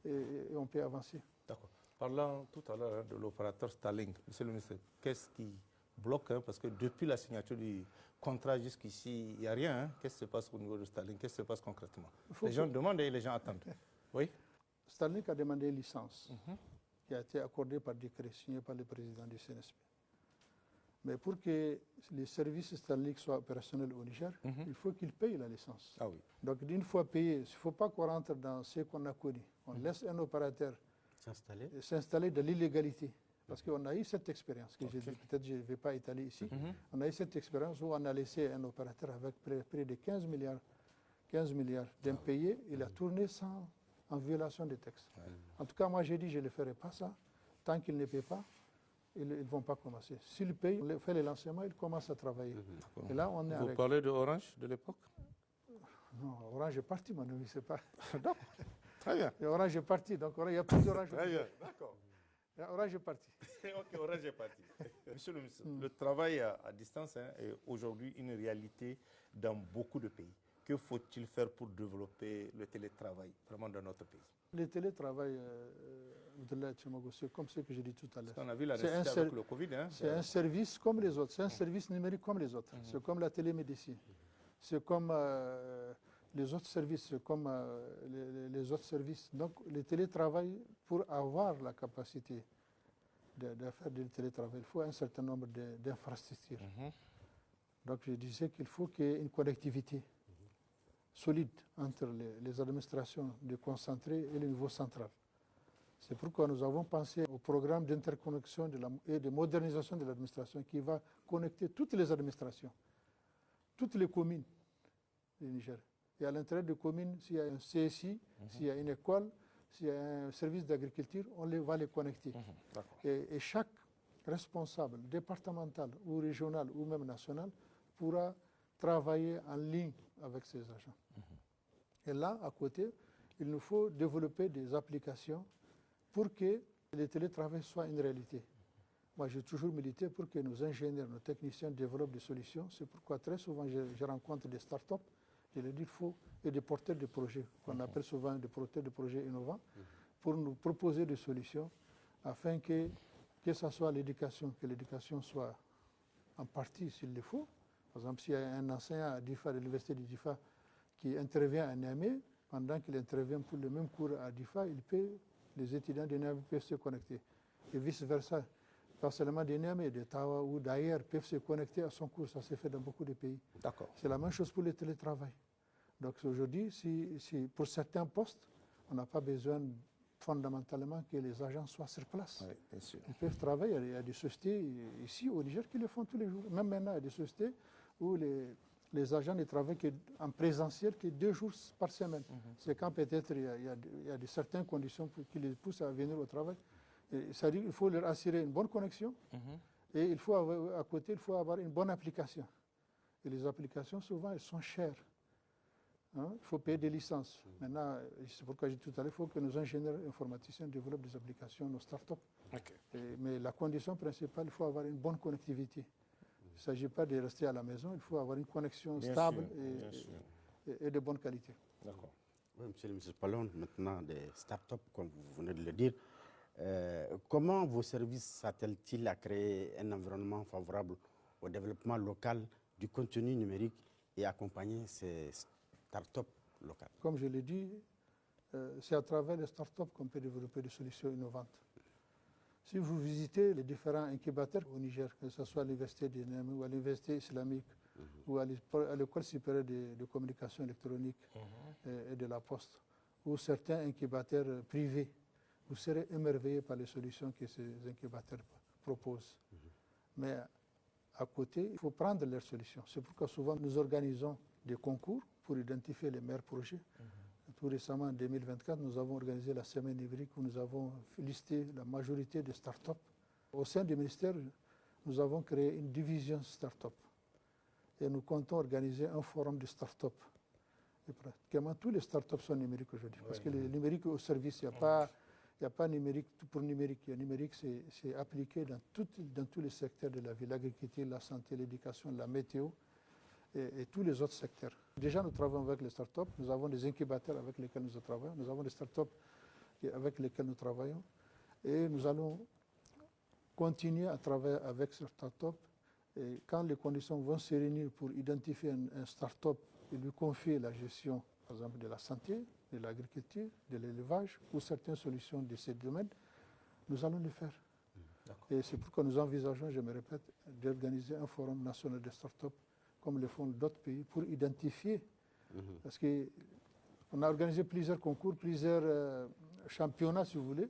et on peut avancer. D'accord. Parlant tout à l'heure de l'opérateur Starlink, monsieur le ministre, qu'est-ce qui bloque, parce que depuis la signature du contrat jusqu'ici, il n'y a rien. Qu'est-ce qui se passe au niveau de Starlink? Qu'est-ce qui se passe concrètement? Les gens demandent et les gens attendent. Oui. Starlink a demandé une licence qui a été accordée par décret signé par le président du CNSP. Mais pour que les services Starlink soient opérationnels au Niger, il faut qu'ils payent la licence. Ah oui. Donc d'une fois payé, il ne faut pas qu'on rentre dans ce qu'on a connu. On laisse un opérateur s'installer dans l'illégalité. Parce qu'on a eu cette expérience, que peut-être je ne vais pas étaler ici. On a eu cette expérience où on a laissé un opérateur avec près de 15 milliards d'impayés. Il a tourné en violation des textes. En tout cas, moi j'ai dit je ne ferai pas ça. Tant qu'il ne paie pas, ils ne vont pas commencer. S'ils payent, on fait les lancements, ils commencent à travailler. Et là, on est Vous parlez de Orange de l'époque? Non, Orange est parti, mon ami, c'est pas... D'accord. Très bien. Et Orange est parti, donc il y a plus d'Orange. Très bien, d'accord. Orange est parti. Ok, Orange est parti. Monsieur le ministre, le travail à distance est aujourd'hui une réalité dans beaucoup de pays. Que faut-il faire pour développer le télétravail vraiment dans notre pays? Le télétravail c'est comme ce que j'ai dit tout à l'heure. On a vu la nécessité avec le Covid. Hein, c'est un service comme les autres, c'est un service numérique comme les autres. C'est comme la télémédecine, c'est comme les autres services, c'est comme les autres services. Donc le télétravail, pour avoir la capacité de faire du télétravail, il faut un certain nombre d'infrastructures. Donc je disais qu'il faut qu'il y ait une connectivité solide entre les administrations déconcentrées et le niveau central. C'est pourquoi nous avons pensé au programme d'interconnexion et de modernisation de l'administration qui va connecter toutes les administrations, toutes les communes du Niger. Et à l'intérieur des communes, s'il y a un CSI, s'il y a une école, s'il y a un service d'agriculture, on va les connecter. Et chaque responsable départemental ou régional ou même national pourra travailler en ligne avec ses agents. Et là, à côté, il nous faut développer des applications pour que le télétravail soit une réalité. Moi, j'ai toujours milité pour que nos ingénieurs, nos techniciens développent des solutions. C'est pourquoi très souvent, je rencontre des start-up, je leur dis et des porteurs de projets, qu'on appelle souvent des porteurs de projets innovants, pour nous proposer des solutions afin que ce soit l'éducation, que l'éducation soit en partie s'il le faut. Par exemple, s'il y a un enseignant à DIFA, de l'université de DIFA, qui intervient à Niamey, pendant qu'il intervient pour le même cours à DIFA, les étudiants de Niamey peuvent se connecter. Et vice-versa. Pas seulement de Niamey, de Tawa ou d'ailleurs peuvent se connecter à son cours. Ça s'est fait dans beaucoup de pays. C'est la même chose pour le télétravail. Donc aujourd'hui, si pour certains postes, on n'a pas besoin fondamentalement que les agents soient sur place. Oui, bien sûr. Ils peuvent travailler. Il y a des sociétés ici au Niger qui le font tous les jours. Même maintenant, il y a des sociétés où les agents ne travaillent en présentiel que 2 jours par semaine. C'est quand peut-être il y a certaines conditions qui les poussent à venir au travail. C'est-à-dire qu'il faut leur assurer une bonne connexion et il faut à côté, il faut avoir une bonne application. Et les applications, souvent, elles sont chères. Il faut payer des licences. Maintenant, c'est pourquoi j'ai dit tout à l'heure, il faut que nos ingénieurs informaticiens développent des applications, nos startups. Mais la condition principale, il faut avoir une bonne connectivité. Il ne s'agit pas de rester à la maison, il faut avoir une connexion stable et de bonne qualité. D'accord. Oui, monsieur le ministre, parlons maintenant des startups, comme vous venez de le dire. Comment vos services s'attellent-ils à créer un environnement favorable au développement local du contenu numérique et accompagner ces startups locales? Comme je l'ai dit, c'est à travers les startups qu'on peut développer des solutions innovantes. Si vous visitez les différents incubateurs au Niger, que ce soit à l'université de Niamey ou à l'université islamique ou à l'école supérieure de communication électronique et de la poste, ou certains incubateurs privés, vous serez émerveillés par les solutions que ces incubateurs proposent. Mais à côté, il faut prendre leurs solutions. C'est pourquoi souvent nous organisons des concours pour identifier les meilleurs projets. Tout récemment, en 2024, nous avons organisé la semaine numérique où nous avons listé la majorité des startups. Au sein du ministère, nous avons créé une division startup. Et nous comptons organiser un forum de startups. Et pratiquement tous les startups sont numériques aujourd'hui. Parce que le numérique au service, il n'y a pas numérique pour numérique. Le numérique, c'est appliqué dans tous les secteurs de la vie, l'agriculture, la santé, l'éducation, la météo et tous les autres secteurs. Déjà, nous travaillons avec les startups, nous avons des incubateurs avec lesquels nous travaillons, nous avons des startups avec lesquels nous travaillons et nous allons continuer à travailler avec ces startups. Et quand les conditions vont se réunir pour identifier un startup et lui confier la gestion, par exemple, de la santé, de l'agriculture, de l'élevage ou certaines solutions de ces domaines, nous allons le faire. Et c'est pourquoi nous envisageons, je me répète, d'organiser un forum national de startups comme le font d'autres pays pour identifier. Parce qu'on a organisé plusieurs concours, plusieurs championnats, si vous voulez.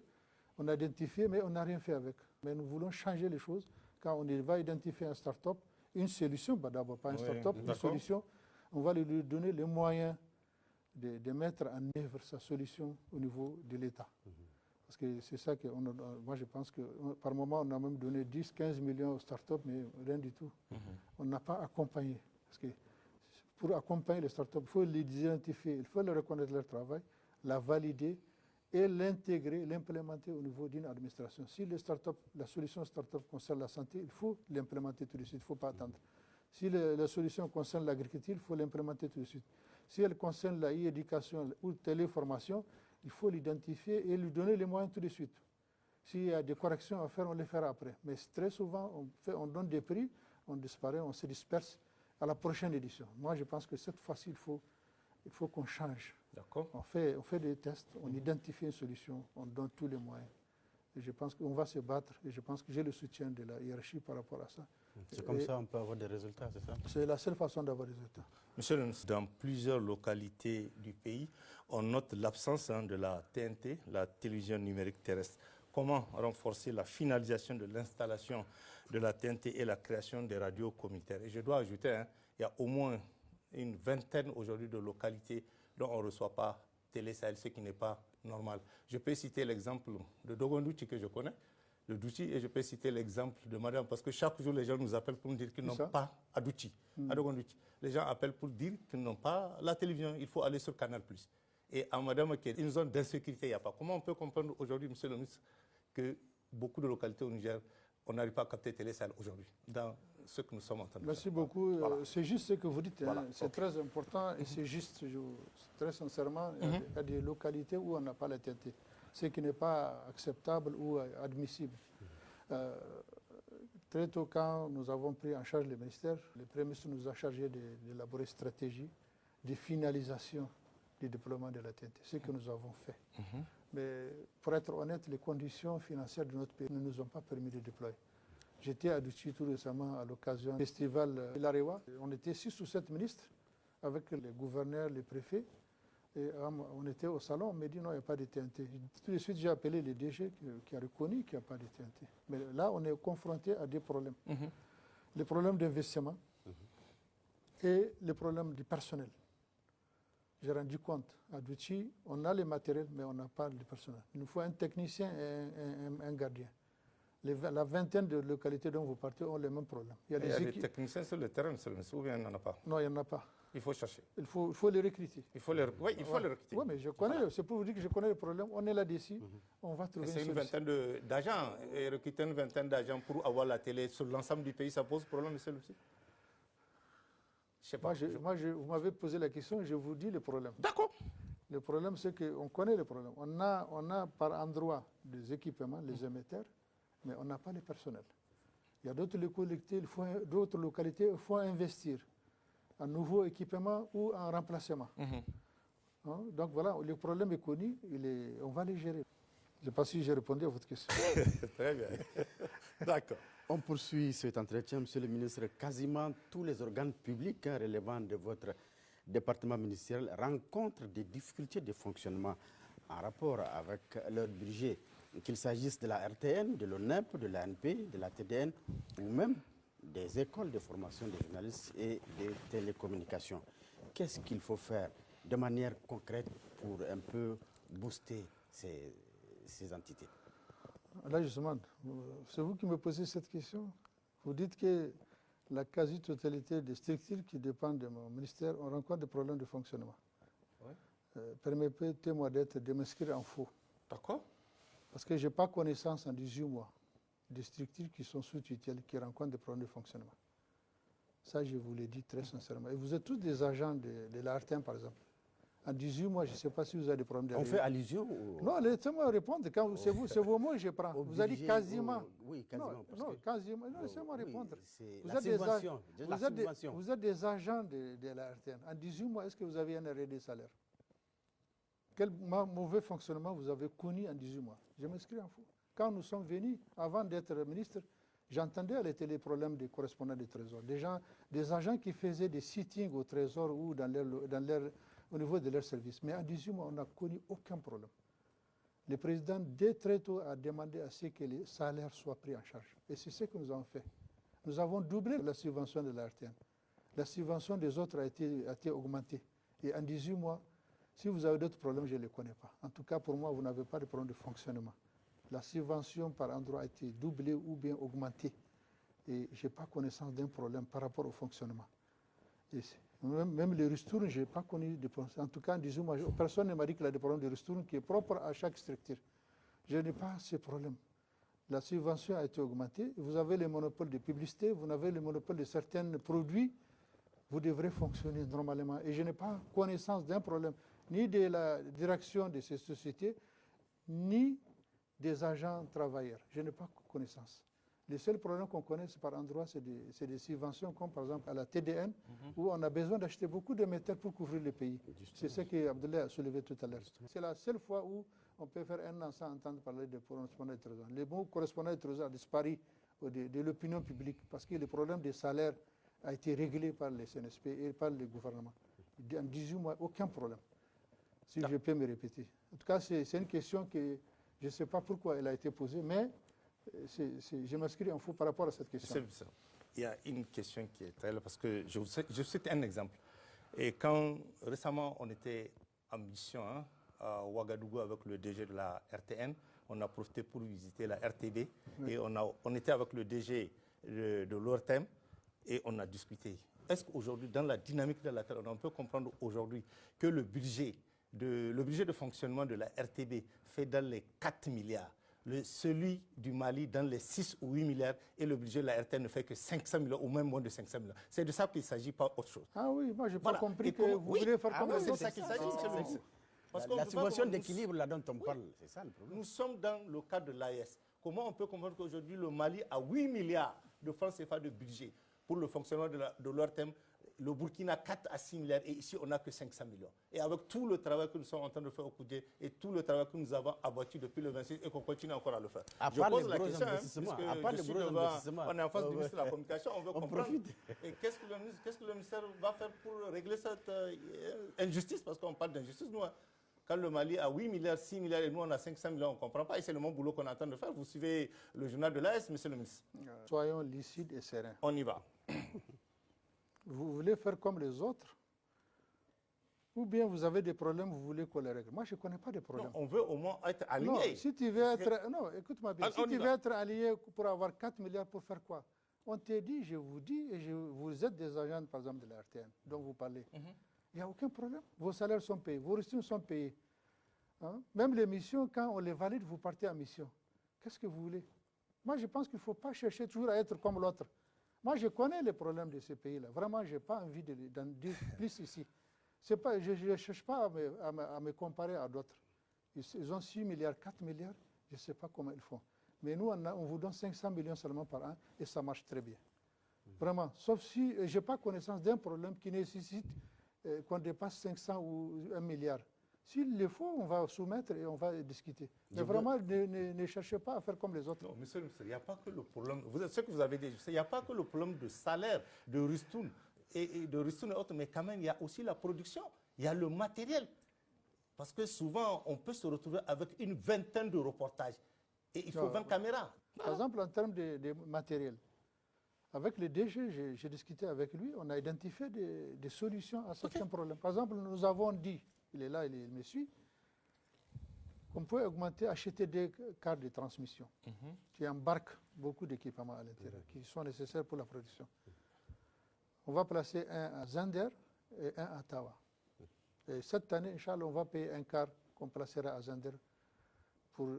On a identifié, mais on n'a rien fait avec. Mais nous voulons changer les choses. Quand on va identifier un start-up, une solution, d'abord pas un start-up, une solution, on va lui donner les moyens de mettre en œuvre sa solution au niveau de l'État. Parce que c'est ça que moi je pense que par moment on a même donné 10-15 millions aux startups, mais rien du tout. On n'a pas accompagné. Parce que pour accompagner les startups, il faut les identifier, il faut leur reconnaître leur travail, la valider et l'intégrer, l'implémenter au niveau d'une administration. Si la solution startup concerne la santé, il faut l'implémenter tout de suite, il ne faut pas attendre. Si la solution concerne l'agriculture, il faut l'implémenter tout de suite. Si elle concerne la e-éducation ou téléformation, il faut l'identifier et lui donner les moyens tout de suite. S'il y a des corrections à faire, on les fera après. Mais très souvent, on donne des prix, on disparaît, on se disperse à la prochaine édition. Moi, je pense que cette fois-ci, il faut qu'on change. D'accord. On fait des tests, on identifie une solution, on donne tous les moyens. Et je pense qu'on va se battre et je pense que j'ai le soutien de la hiérarchie par rapport à ça. C'est comme ça on peut avoir des résultats, c'est ça? C'est la seule façon d'avoir des résultats. Monsieur le ministre, dans plusieurs localités du pays, on note l'absence de la TNT, la télévision numérique terrestre. Comment renforcer la finalisation de l'installation de la TNT et la création des radios communautaires? Et je dois ajouter, il y a au moins une vingtaine aujourd'hui de localités dont on ne reçoit pas Télé Sahel, ce qui n'est pas normal. Je peux citer l'exemple de Dogondouchi que je connais, le Douchi, et je peux citer l'exemple de Madame, parce que chaque jour les gens nous appellent pour nous dire qu'ils n'ont pas à Douchi, à Dogondouchi. Les gens appellent pour dire qu'ils n'ont pas la télévision, il faut aller sur Canal+. Et à Madame, qui est une zone d'insécurité, il n'y a pas. Comment on peut comprendre aujourd'hui, Monsieur le ministre, que beaucoup de localités au Niger, on n'arrive pas à capter Télé Sahel aujourd'hui, dans ce que nous sommes en train de faire? Merci beaucoup. Voilà. C'est juste ce que vous dites. Voilà. C'est très important et c'est juste, très sincèrement, il y a des localités où on n'a pas la TNT. Ce qui n'est pas acceptable ou admissible. Très tôt, quand nous avons pris en charge les ministères, le Premier ministre nous a chargé d'élaborer une stratégie de finalisation du déploiement de la TNT, ce que nous avons fait. Mais pour être honnête, les conditions financières de notre pays ne nous ont pas permis de déployer. J'étais à Douchi tout récemment à l'occasion du festival de l'Arewa. On était 6 ou 7 ministres avec les gouverneurs, les préfets. Et on était au salon, on m'a dit non, il n'y a pas de TNT. Tout de suite, j'ai appelé le DG qui a reconnu qu'il n'y a pas de TNT. Mais là, on est confronté à des problèmes. Les problèmes d'investissement et les problèmes du personnel. J'ai rendu compte, à Douchi, on a les matériels, mais on n'a pas le personnel. Il nous faut un technicien et un gardien. La vingtaine de localités dont vous partez ont les mêmes problèmes. Il y a des techniciens sur le terrain, ou bien il n'y en a pas? Non, il n'y en a pas. Il faut chercher. Il faut les recruter. Il faut les recruter. Oui, mais je connais, c'est pour vous dire que je connais le problème. On est là-dessus, on va trouver c'est une vingtaine d'agents. Et recruter une vingtaine d'agents pour avoir la télé sur l'ensemble du pays, ça pose problème, monsieur le ministre? Je sais pas. Vous m'avez posé la question, je vous dis le problème. D'accord. Le problème, c'est qu'on connaît le problème. On a par endroit des équipements, les émetteurs, mais on n'a pas le personnel. Il y a d'autres localités, il faut investir en nouveaux équipements ou en remplacement. Donc voilà, le problème est connu, on va les gérer. Je ne sais pas si j'ai répondu à votre question. Très bien. D'accord. On poursuit cet entretien, Monsieur le ministre. Quasiment tous les organes publics relevant de votre département ministériel rencontrent des difficultés de fonctionnement en rapport avec leur budget, qu'il s'agisse de la RTN, de l'ONEP, de l'ANP, de la TDN ou même des écoles de formation des journalistes et des télécommunications. Qu'est-ce qu'il faut faire de manière concrète pour un peu booster ces entités? Là, justement, c'est vous qui me posez cette question. Vous dites que la quasi-totalité des structures qui dépendent de mon ministère ont rencontré des problèmes de fonctionnement. Oui. Permettez-moi de m'inscrire en faux. D'accord. Parce que je n'ai pas connaissance en 18 mois des structures qui sont sous tutelle qui rencontrent des problèmes de fonctionnement. Ça, je vous l'ai dit très sincèrement. Et vous êtes tous des agents de la RTM, par exemple. En 18 mois, je ne sais pas si vous avez des problèmes de... On fait allusion ou... Non, laissez-moi répondre. C'est vos mots que je prends. Vous avez dit quasiment. Oui, quasiment. Non, quasiment. Non, laissez-moi répondre. Vous êtes des agents de la RTN. En 18 mois, est-ce que vous avez un arrêt de salaire? Quel mauvais fonctionnement vous avez connu en 18 mois? Je m'inscris en faux. Quand nous sommes venus, avant d'être ministre, j'entendais à la télé les problèmes des correspondants du Trésor. Des agents qui faisaient des sittings au Trésor ou au niveau de leur service. Mais en 18 mois, on n'a connu aucun problème. Le président, dès très tôt, a demandé à ce que les salaires soient pris en charge. Et c'est ce que nous avons fait. Nous avons doublé la subvention de la RTN. La subvention des autres a été augmentée. Et en 18 mois, si vous avez d'autres problèmes, je ne les connais pas. En tout cas, pour moi, vous n'avez pas de problème de fonctionnement. La subvention par endroit a été doublée ou bien augmentée. Et je n'ai pas connaissance d'un problème par rapport au fonctionnement. Même les ristournes, je n'ai pas connu de problème. En tout cas, en 18 mois, personne ne m'a dit qu'il y a des problèmes de ristournes qui est propre à chaque structure. Je n'ai pas ce problème. La subvention a été augmentée. Vous avez le monopole de publicité, vous avez le monopole de certains produits. Vous devrez fonctionner normalement. Et je n'ai pas connaissance d'un problème, ni de la direction de ces sociétés, ni des agents travailleurs. Je n'ai pas connaissance. Les seuls problèmes qu'on connaît par endroit, c'est des subventions comme par exemple à la TDN, où on a besoin d'acheter beaucoup de métaux pour couvrir le pays. C'est ce que Abdoulaye a soulevé tout à l'heure. C'est la seule fois où on peut faire un an sans entendre parler de correspondant de trésor. Le mot correspondant de trésor a disparu de l'opinion publique parce que le problème des salaires a été réglé par les CNSP et par le gouvernement. En 18 mois, aucun problème, si je peux me répéter. En tout cas, c'est une question que je ne sais pas pourquoi elle a été posée, mais je m'inscris en faux par rapport à cette question. Il y a une question qui est très là, parce que je cite un exemple. Et quand récemment on était en mission à Ouagadougou avec le DG de la RTN, on a profité pour visiter la RTB et on était avec le DG de l'ORTEM et on a discuté. Est-ce qu'aujourd'hui, dans la dynamique de laquelle on peut comprendre aujourd'hui que le budget de fonctionnement de la RTB fait dans les 4 milliards, celui du Mali dans les 6 ou 8 milliards et le budget de la RTN ne fait que 500 millions ou même moins de 500 millions. C'est de ça qu'il ne s'agit pas autre chose. Ah oui, moi je n'ai pas compris que vous voulez faire comme c'est ça qu'il s'agit. La situation d'équilibre là dont on parle, c'est ça le problème. Nous sommes dans le cadre de l'AES. Comment on peut comprendre qu'aujourd'hui le Mali a 8 milliards de francs CFA de budget pour le fonctionnement de l'ORTEM, le Burkina 4 à 6 milliards et ici on n'a que 500 millions. Et avec tout le travail que nous sommes en train de faire au Koudé et tout le travail que nous avons abattu depuis le 26 et qu'on continue encore à le faire. Je pose la question, on est en face du ministre de la Communication, on veut comprendre. Et qu'est-ce que le ministère va faire pour régler cette injustice? Parce qu'on parle d'injustice, nous. Quand le Mali a 8 milliards, 6 milliards et nous on a 500 millions, on ne comprend pas. Et c'est le bon boulot qu'on est en train de faire. Vous suivez le journal de l'AS, monsieur le ministre. Soyons lucides et sereins. On y va. Vous voulez faire comme les autres? Ou bien vous avez des problèmes, vous voulez qu'on les règle? Moi, je ne connais pas de problème. Non, on veut au moins être aligné. Non, si tu veux être... Non, écoute-moi bien. Si tu veux être allié pour avoir 4 milliards, pour faire quoi? On t'a dit, je vous dis, et vous êtes des agents, par exemple, de la RTN, dont vous parlez. Il n'y a aucun problème. Vos salaires sont payés, vos ressources sont payées. Hein? Même les missions, quand on les valide, vous partez en mission. Qu'est-ce que vous voulez? Moi, je pense qu'il ne faut pas chercher toujours à être comme l'autre. Moi, je connais les problèmes de ces pays-là. Vraiment, je n'ai pas envie d'en dire plus ici. Pas, je ne cherche pas à me comparer à d'autres. Ils ont 6 milliards, 4 milliards, je ne sais pas comment ils font. Mais nous, on vous donne 500 millions seulement par an et ça marche très bien. Vraiment. Sauf si je n'ai pas connaissance d'un problème qui nécessite qu'on dépasse 500 ou 1 milliard. S'il le faut, on va soumettre et on va discuter. Mais vraiment, ne cherchez pas à faire comme les autres. Non, monsieur le ministre, il n'y a pas que le problème, ce que vous avez dit, il n'y a pas que le problème de salaire, de ristourne et de ristourne et autres, mais quand même, il y a aussi la production, il y a le matériel. Parce que souvent, on peut se retrouver avec une vingtaine de reportages et il faut 20 caméras. Par exemple, en termes de matériel, avec le DG, j'ai discuté avec lui, on a identifié des solutions à certains problèmes. Par exemple, nous avons dit, il est là, il me suit, qu'on peut augmenter, acheter des cartes de transmission qui embarquent beaucoup d'équipements à l'intérieur, qui sont nécessaires pour la production. On va placer un à Zender et un à Tawa. Et cette année, Inch'Allah, on va payer un quart qu'on placera à Zender pour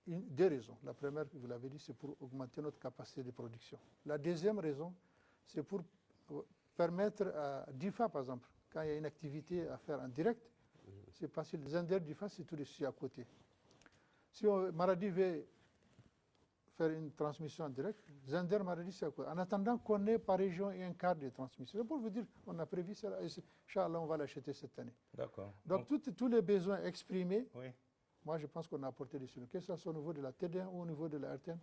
deux raisons. La première, vous l'avez dit, c'est pour augmenter notre capacité de production. La deuxième raison, c'est pour permettre à DIFA, par exemple, quand il y a une activité à faire en direct, c'est facile. Zender, DIFA, c'est tout de suite à côté. Si Maradi veut faire une transmission en direct, Zender, Maradi, c'est à côté. En attendant qu'on ait par région un quart de transmission. C'est pour vous dire, on a prévu ça, et Inch'Allah, on va l'acheter cette année. D'accord. Donc, tous les besoins exprimés, oui. Moi, je pense qu'on a apporté des solutions. Que ce soit au niveau de la TD1 ou au niveau de la RTN,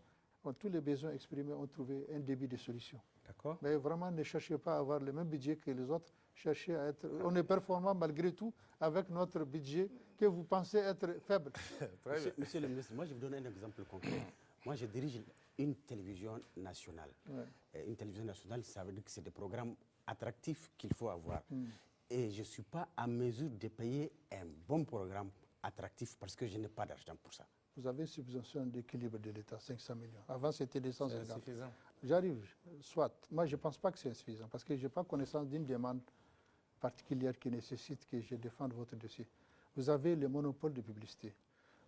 tous les besoins exprimés ont trouvé un début de solution. D'accord. Mais vraiment, ne cherchez pas à avoir le même budget que les autres. Cherchez à être... On est performant malgré tout avec notre budget que vous pensez être faible. Monsieur le ministre, moi, je vous donne un exemple concret. Moi, je dirige une télévision nationale. Ouais. Une télévision nationale, ça veut dire que c'est des programmes attractifs qu'il faut avoir. Et je ne suis pas à mesure de payer un bon programme attractif parce que je n'ai pas d'argent pour ça. Vous avez une subvention d'équilibre de l'État, 500 millions. Avant, c'était 250. C'est suffisant. J'arrive, soit. Moi, je ne pense pas que c'est insuffisant parce que je n'ai pas connaissance d'une demande particulière qui nécessite que je défende votre dossier. Vous avez le monopole de publicité.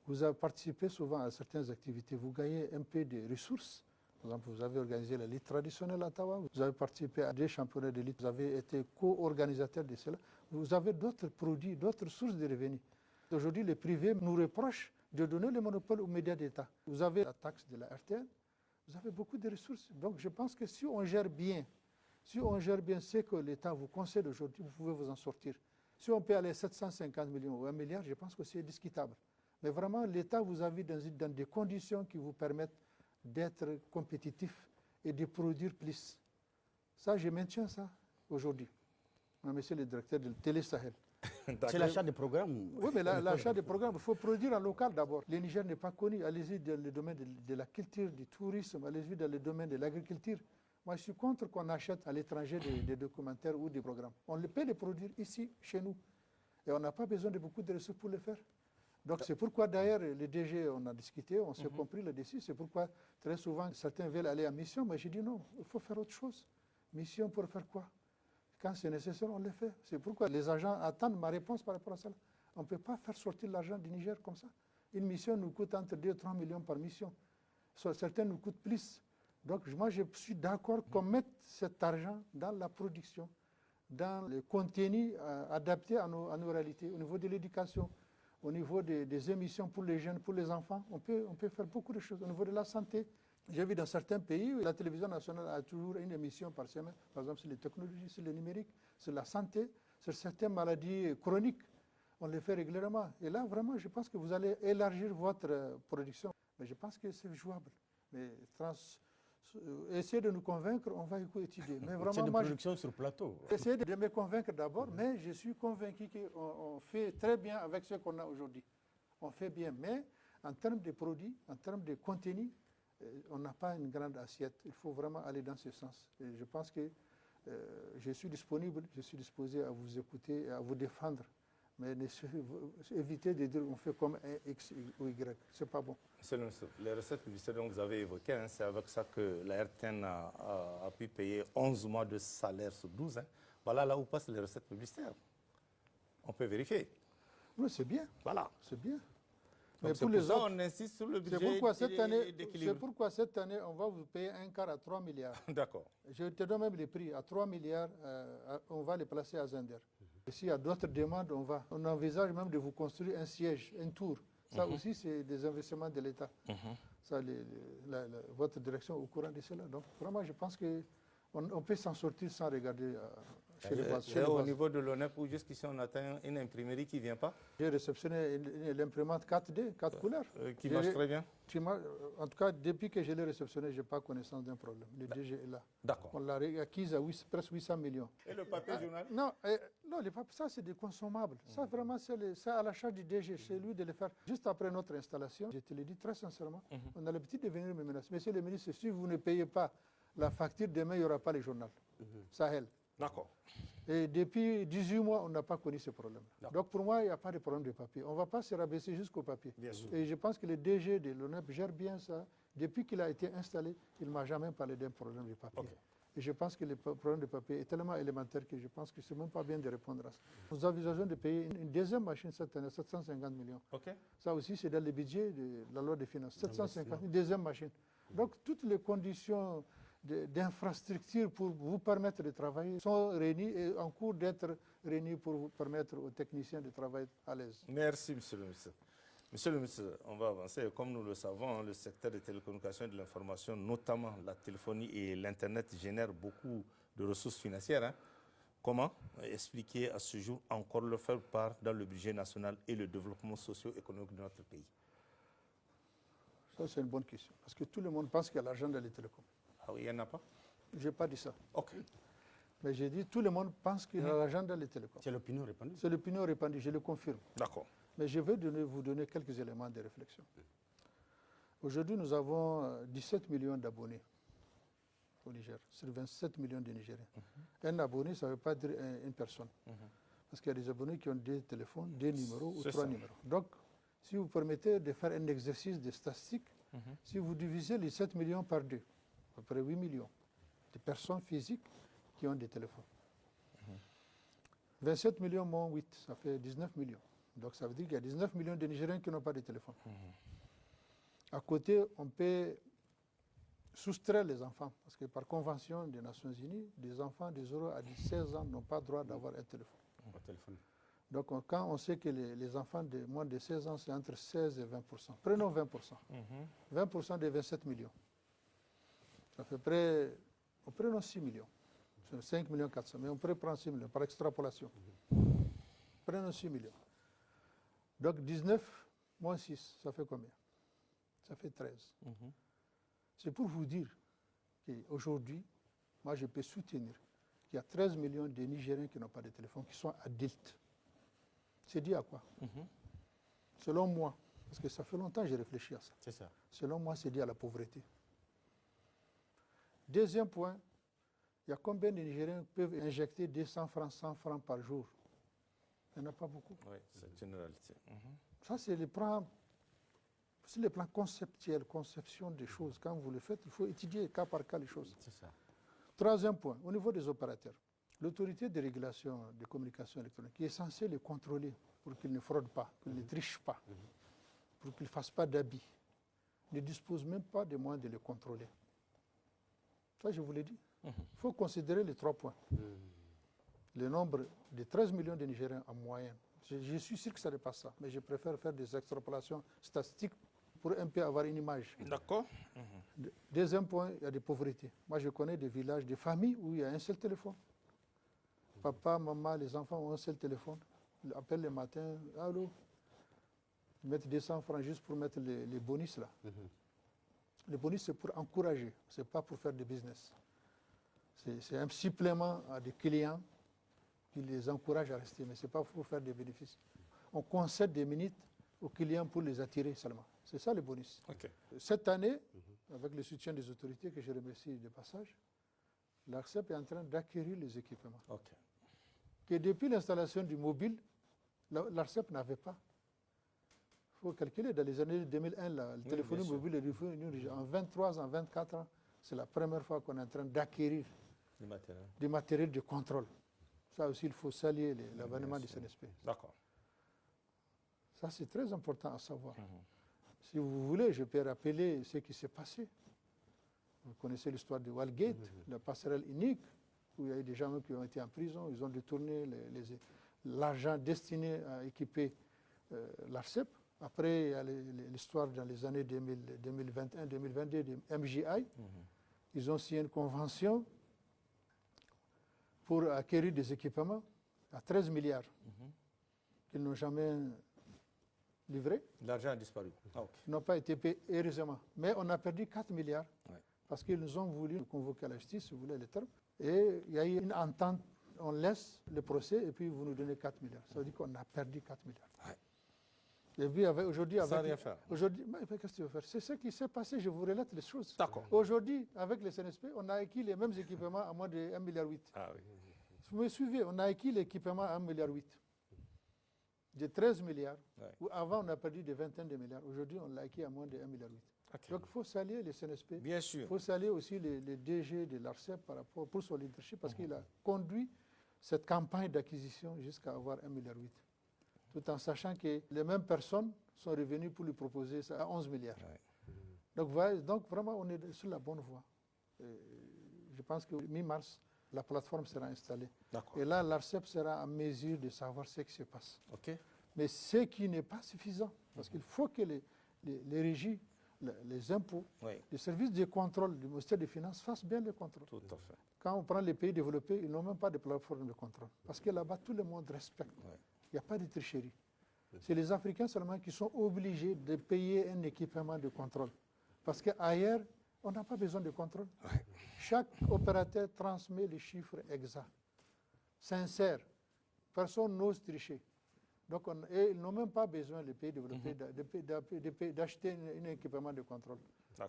Vous avez participé souvent à certaines activités. Vous gagnez un peu de ressources. Par exemple, vous avez organisé la lutte traditionnelle à Tawa. Vous avez participé à des championnats de lutte. Vous avez été co-organisateur de cela. Vous avez d'autres produits, d'autres sources de revenus. Aujourd'hui, les privés nous reprochent de donner le monopole aux médias d'État. Vous avez la taxe de la RTL, vous avez beaucoup de ressources. Donc je pense que si on gère bien ce que l'État vous concède aujourd'hui, vous pouvez vous en sortir. Si on peut aller à 750 millions ou 1 milliard, je pense que c'est discutable. Mais vraiment, l'État vous a mis dans des conditions qui vous permettent d'être compétitif et de produire plus. Ça, je maintiens ça aujourd'hui. Monsieur le directeur de Télé Sahel. C'est l'achat des programmes. Oui, mais l'achat des programmes, il faut produire en local d'abord. Le Niger n'est pas connu. Allez-y dans le domaine de la culture, du tourisme, allez-y dans le domaine de l'agriculture. Moi, je suis contre qu'on achète à l'étranger des documentaires ou des programmes. On peut les produire ici, chez nous. Et on n'a pas besoin de beaucoup de ressources pour le faire. Donc c'est pourquoi d'ailleurs les DG, on a discuté, on s'est compris là-dessus. C'est pourquoi très souvent certains veulent aller en mission, mais j'ai dit non, il faut faire autre chose. Mission pour faire quoi? Quand c'est nécessaire, on le fait. C'est pourquoi les agents attendent ma réponse par rapport à ça. On ne peut pas faire sortir l'argent du Niger comme ça. Une mission nous coûte entre 2 et 3 millions par mission. Certaines nous coûtent plus. Donc moi je suis d'accord qu'on mette cet argent dans la production, dans le contenu adapté à nos réalités, au niveau de l'éducation, au niveau des émissions pour les jeunes, pour les enfants. On peut faire beaucoup de choses. Au niveau de la santé, j'ai vu dans certains pays, la télévision nationale a toujours une émission par semaine, par exemple sur les technologies, sur le numérique, sur la santé, sur certaines maladies chroniques. On les fait régulièrement. Et là, vraiment, je pense que vous allez élargir votre production. Mais je pense que c'est jouable. Mais essayez de nous convaincre, on va étudier. Mais vraiment, c'est de production sur plateau. Essayez de me convaincre d'abord, mais je suis convaincu qu'on fait très bien avec ce qu'on a aujourd'hui. On fait bien, mais en termes de produits, en termes de contenu, on n'a pas une grande assiette. Il faut vraiment aller dans ce sens. Et je pense que je suis disponible, je suis disposé à vous écouter et à vous défendre. Mais évitez de dire on fait comme un X ou Y. Ce n'est pas bon. Monsieur le ministre, les recettes publicitaires dont vous avez évoquées, c'est avec ça que la RTN a pu payer 11 mois de salaire sur 12. Voilà là où passent les recettes publicitaires. On peut vérifier. Oui, c'est bien. Voilà. C'est bien. Mais pour les autres, on insiste sur le budget d'équilibre. C'est pourquoi cette année, on va vous payer un quart à 3 milliards. D'accord. Je te donne même les prix. À 3 milliards, on va les placer à Zender. Et s'il y a d'autres demandes, on envisage même de vous construire un siège, un tour. Ça aussi, c'est des investissements de l'État. Ça, votre direction est au courant de cela. Donc, vraiment, je pense qu'on peut s'en sortir sans regarder chez les bases. Au niveau de l'ONEP, jusqu'ici, on atteint une imprimerie qui ne vient pas. J'ai réceptionné l'imprimante 4D, 4 couleurs. Qui marche très bien. En tout cas, depuis que je l'ai réceptionné, je n'ai pas connaissance d'un problème. Le DG est là. D'accord. On l'a acquise à presque 800 millions. Et le papier journal? Non, les papiers, ça c'est des consommables. Ça vraiment, c'est à la charge du DG, c'est lui de le faire. Juste après notre installation, je te le dis très sincèrement, on a l'habitude de venir me menacer. Monsieur le ministre, si vous ne payez pas la facture, demain, il n'y aura pas les journaux. Sahel. D'accord. Et depuis 18 mois, on n'a pas connu ce problème. Donc pour moi, il n'y a pas de problème de papier. On ne va pas se rabaisser jusqu'au papier. Et je pense que le DG de l'ONEP gère bien ça. Depuis qu'il a été installé, il ne m'a jamais parlé d'un problème de papier. Okay. Et je pense que le problème de papier est tellement élémentaire que je pense que ce n'est même pas bien de répondre à ça. Nous envisageons de payer une deuxième machine cette année, 750 millions. Okay. Ça aussi, c'est dans le budget de la loi des finances. 750, une deuxième machine. Donc toutes les conditions d'infrastructures pour vous permettre de travailler sont réunies et en cours d'être réunies pour vous permettre aux techniciens de travailler à l'aise. Merci, monsieur le ministre. Monsieur le ministre, on va avancer. Comme nous le savons, le secteur des télécommunications et de l'information, notamment la téléphonie et l'Internet, génère beaucoup de ressources financières. Comment expliquer à ce jour encore le faire part dans le budget national et le développement socio-économique de notre pays? Ça, c'est une bonne question. Parce que tout le monde pense qu'il y a l'argent dans les télécoms. Ah oui, il n'y en a pas? Je n'ai pas dit ça. OK. Mais j'ai dit tout le monde pense qu'il y a l'argent dans les télécoms. C'est l'opinion répandue. C'est l'opinion répandue, je le confirme. D'accord. Mais je vais vous donner quelques éléments de réflexion. Aujourd'hui, nous avons 17 millions d'abonnés au Niger, sur 27 millions de Nigériens. Un abonné, ça ne veut pas dire une personne. Parce qu'il y a des abonnés qui ont des téléphones, des numéros ou 3 numéros. Donc, si vous permettez de faire un exercice de statistique, si vous divisez les 7 millions par 2, à peu près 8 millions de personnes physiques qui ont des téléphones. 27 millions moins 8, ça fait 19 millions. Donc ça veut dire qu'il y a 19 millions de Nigériens qui n'ont pas de téléphone. À côté, on peut soustraire les enfants, parce que par convention des Nations Unies, des enfants de 0 à 16 ans n'ont pas le droit d'avoir un téléphone. Donc quand on sait que les enfants de moins de 16 ans, c'est entre 16 et 20%. Prenons 20%. 20% des 27 millions. Ça fait près, prenons 6 millions. C'est 5 millions 400, mais on pourrait prendre 6 millions par extrapolation. Prenons 6 millions. Donc 19 moins 6, ça fait combien? Ça fait 13. C'est pour vous dire qu'aujourd'hui, moi je peux soutenir qu'il y a 13 millions de Nigériens qui n'ont pas de téléphone, qui sont adultes. C'est dû à quoi? Selon moi, parce que ça fait longtemps que j'ai réfléchi à ça. C'est ça. Selon moi, c'est dû à la pauvreté. Deuxième point, il y a combien de Nigériens peuvent injecter 200 francs, 100 francs par jour? Il n'y en a pas beaucoup. Oui, c'est une réalité. Ça, c'est le plan conceptuel, conception des choses. Quand vous le faites, il faut étudier cas par cas les choses. C'est ça. Troisième point, au niveau des opérateurs, l'autorité de régulation des communications électroniques qui est censée les contrôler pour qu'ils ne fraudent pas, qu'ils ne trichent pas, pour qu'ils ne fassent pas d'habits, ne dispose même pas des moyens de les contrôler. Ça, je vous l'ai dit. Il faut considérer les 3 points. Le nombre de 13 millions de Nigériens en moyenne. Je suis sûr que ça dépasse ça, mais je préfère faire des extrapolations statistiques pour un peu avoir une image. D'accord. Deuxième point, il y a des pauvretés. Moi, je connais des villages, des familles où il y a un seul téléphone. Papa, maman, les enfants ont un seul téléphone. Ils appellent le matin, allô, ils mettent 200 francs juste pour mettre les bonus là. Le bonus, c'est pour encourager, ce n'est pas pour faire du business. C'est un supplément à des clients qui les encourage à rester, mais ce n'est pas pour faire des bénéfices. On concède des minutes aux clients pour les attirer seulement. C'est ça le bonus. Okay. Cette année, avec le soutien des autorités, que je remercie de passage, l'ARCEP est en train d'acquérir les équipements. Okay. Que depuis l'installation du mobile, l'ARCEP n'avait pas. Il faut calculer, dans les années 2001, le téléphonie mobile est devenu en 23 ans, 24 ans, c'est la première fois qu'on est en train d'acquérir du matériel de contrôle. Ça aussi, il faut saluer l'avènement du CNSP. D'accord. Ça, c'est très important à savoir. Si vous voulez, je peux rappeler ce qui s'est passé. Vous connaissez l'histoire de Walgate, la passerelle unique, où il y a eu des gens qui ont été en prison, ils ont détourné l'argent destiné à équiper l'ARCEP. Après, il y a l'histoire dans les années 2021-2022 de MJI. Ils ont signé une convention pour acquérir des équipements à 13 milliards qu'ils n'ont jamais livrés. L'argent a disparu. Ils n'ont pas été payés, heureusement. Mais on a perdu 4 milliards parce qu'ils nous ont voulu convoquer à la justice, si vous voulez les termes. Et il y a eu une entente, on laisse le procès et puis vous nous donnez 4 milliards. Ça veut dire qu'on a perdu 4 milliards. Et puis aujourd'hui, sans rien faire. Aujourd'hui, qu'est-ce que tu veux faire? C'est ce qui s'est passé, je vous relate les choses. D'accord. Aujourd'hui, avec le CNSP, on a acquis les mêmes équipements à moins de 1,8 milliard. Ah oui. Vous me suivez, on a acquis l'équipement à 1,8 milliard. De 13 milliards, où avant on a perdu des vingtaines de milliards. Aujourd'hui, on l'a acquis à moins de 1,8 milliard. Okay. Donc il faut saluer le CNSP. Bien sûr. Il faut saluer aussi les DG de l'ARCEP pour son leadership, parce qu'il a conduit cette campagne d'acquisition jusqu'à avoir 1,8 milliard. Tout en sachant que les mêmes personnes sont revenues pour lui proposer ça à 11 milliards. Donc vraiment, on est sur la bonne voie. Je pense que mi-mars, la plateforme sera installée. Et là, l'ARCEP sera en mesure de savoir ce qui se passe. Mais ce qui n'est pas suffisant, parce qu'il faut que les régies, les impôts, les services de contrôle du ministère des Finances fassent bien le contrôle. Tout à fait. Quand on prend les pays développés, ils n'ont même pas de plateforme de contrôle. Parce que là-bas, tout le monde respecte. Il n'y a pas de tricherie. C'est les Africains seulement qui sont obligés de payer un équipement de contrôle. Parce qu'ailleurs, on n'a pas besoin de contrôle. Chaque opérateur transmet les chiffres exacts, sincères. Personne n'ose tricher. Donc, ils n'ont même pas besoin, les pays développés, d'acheter un équipement de contrôle.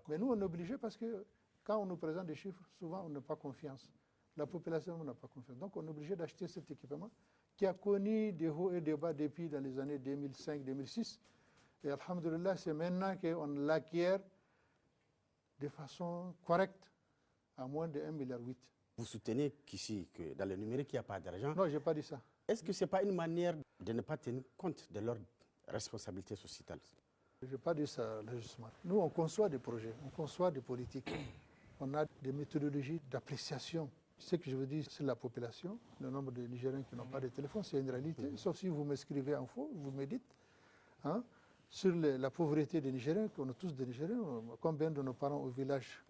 Mais nous, on est obligés parce que quand on nous présente des chiffres, souvent, on n'a pas confiance. La population n'a pas confiance. Donc, on est obligé d'acheter cet équipement qui a connu des hauts et des bas depuis dans les années 2005-2006. Et alhamdoulilah, c'est maintenant qu'on l'acquiert de façon correcte à moins de 1,8 milliard. Vous soutenez qu'ici, que dans le numérique, il n'y a pas d'argent? Non, je n'ai pas dit ça. Est-ce que ce n'est pas une manière de ne pas tenir compte de leur responsabilité sociétale? Je n'ai pas dit ça, justement. Nous, on conçoit des projets, on conçoit des politiques. On a des méthodologies d'appréciation Ce que je veux dire, c'est la population, le nombre de Nigériens qui n'ont pas de téléphone, c'est une réalité. Sauf si vous m'écrivez en faux, vous me dites, hein, sur la pauvreté des Nigériens, qu'on a tous des Nigériens, combien de nos parents au village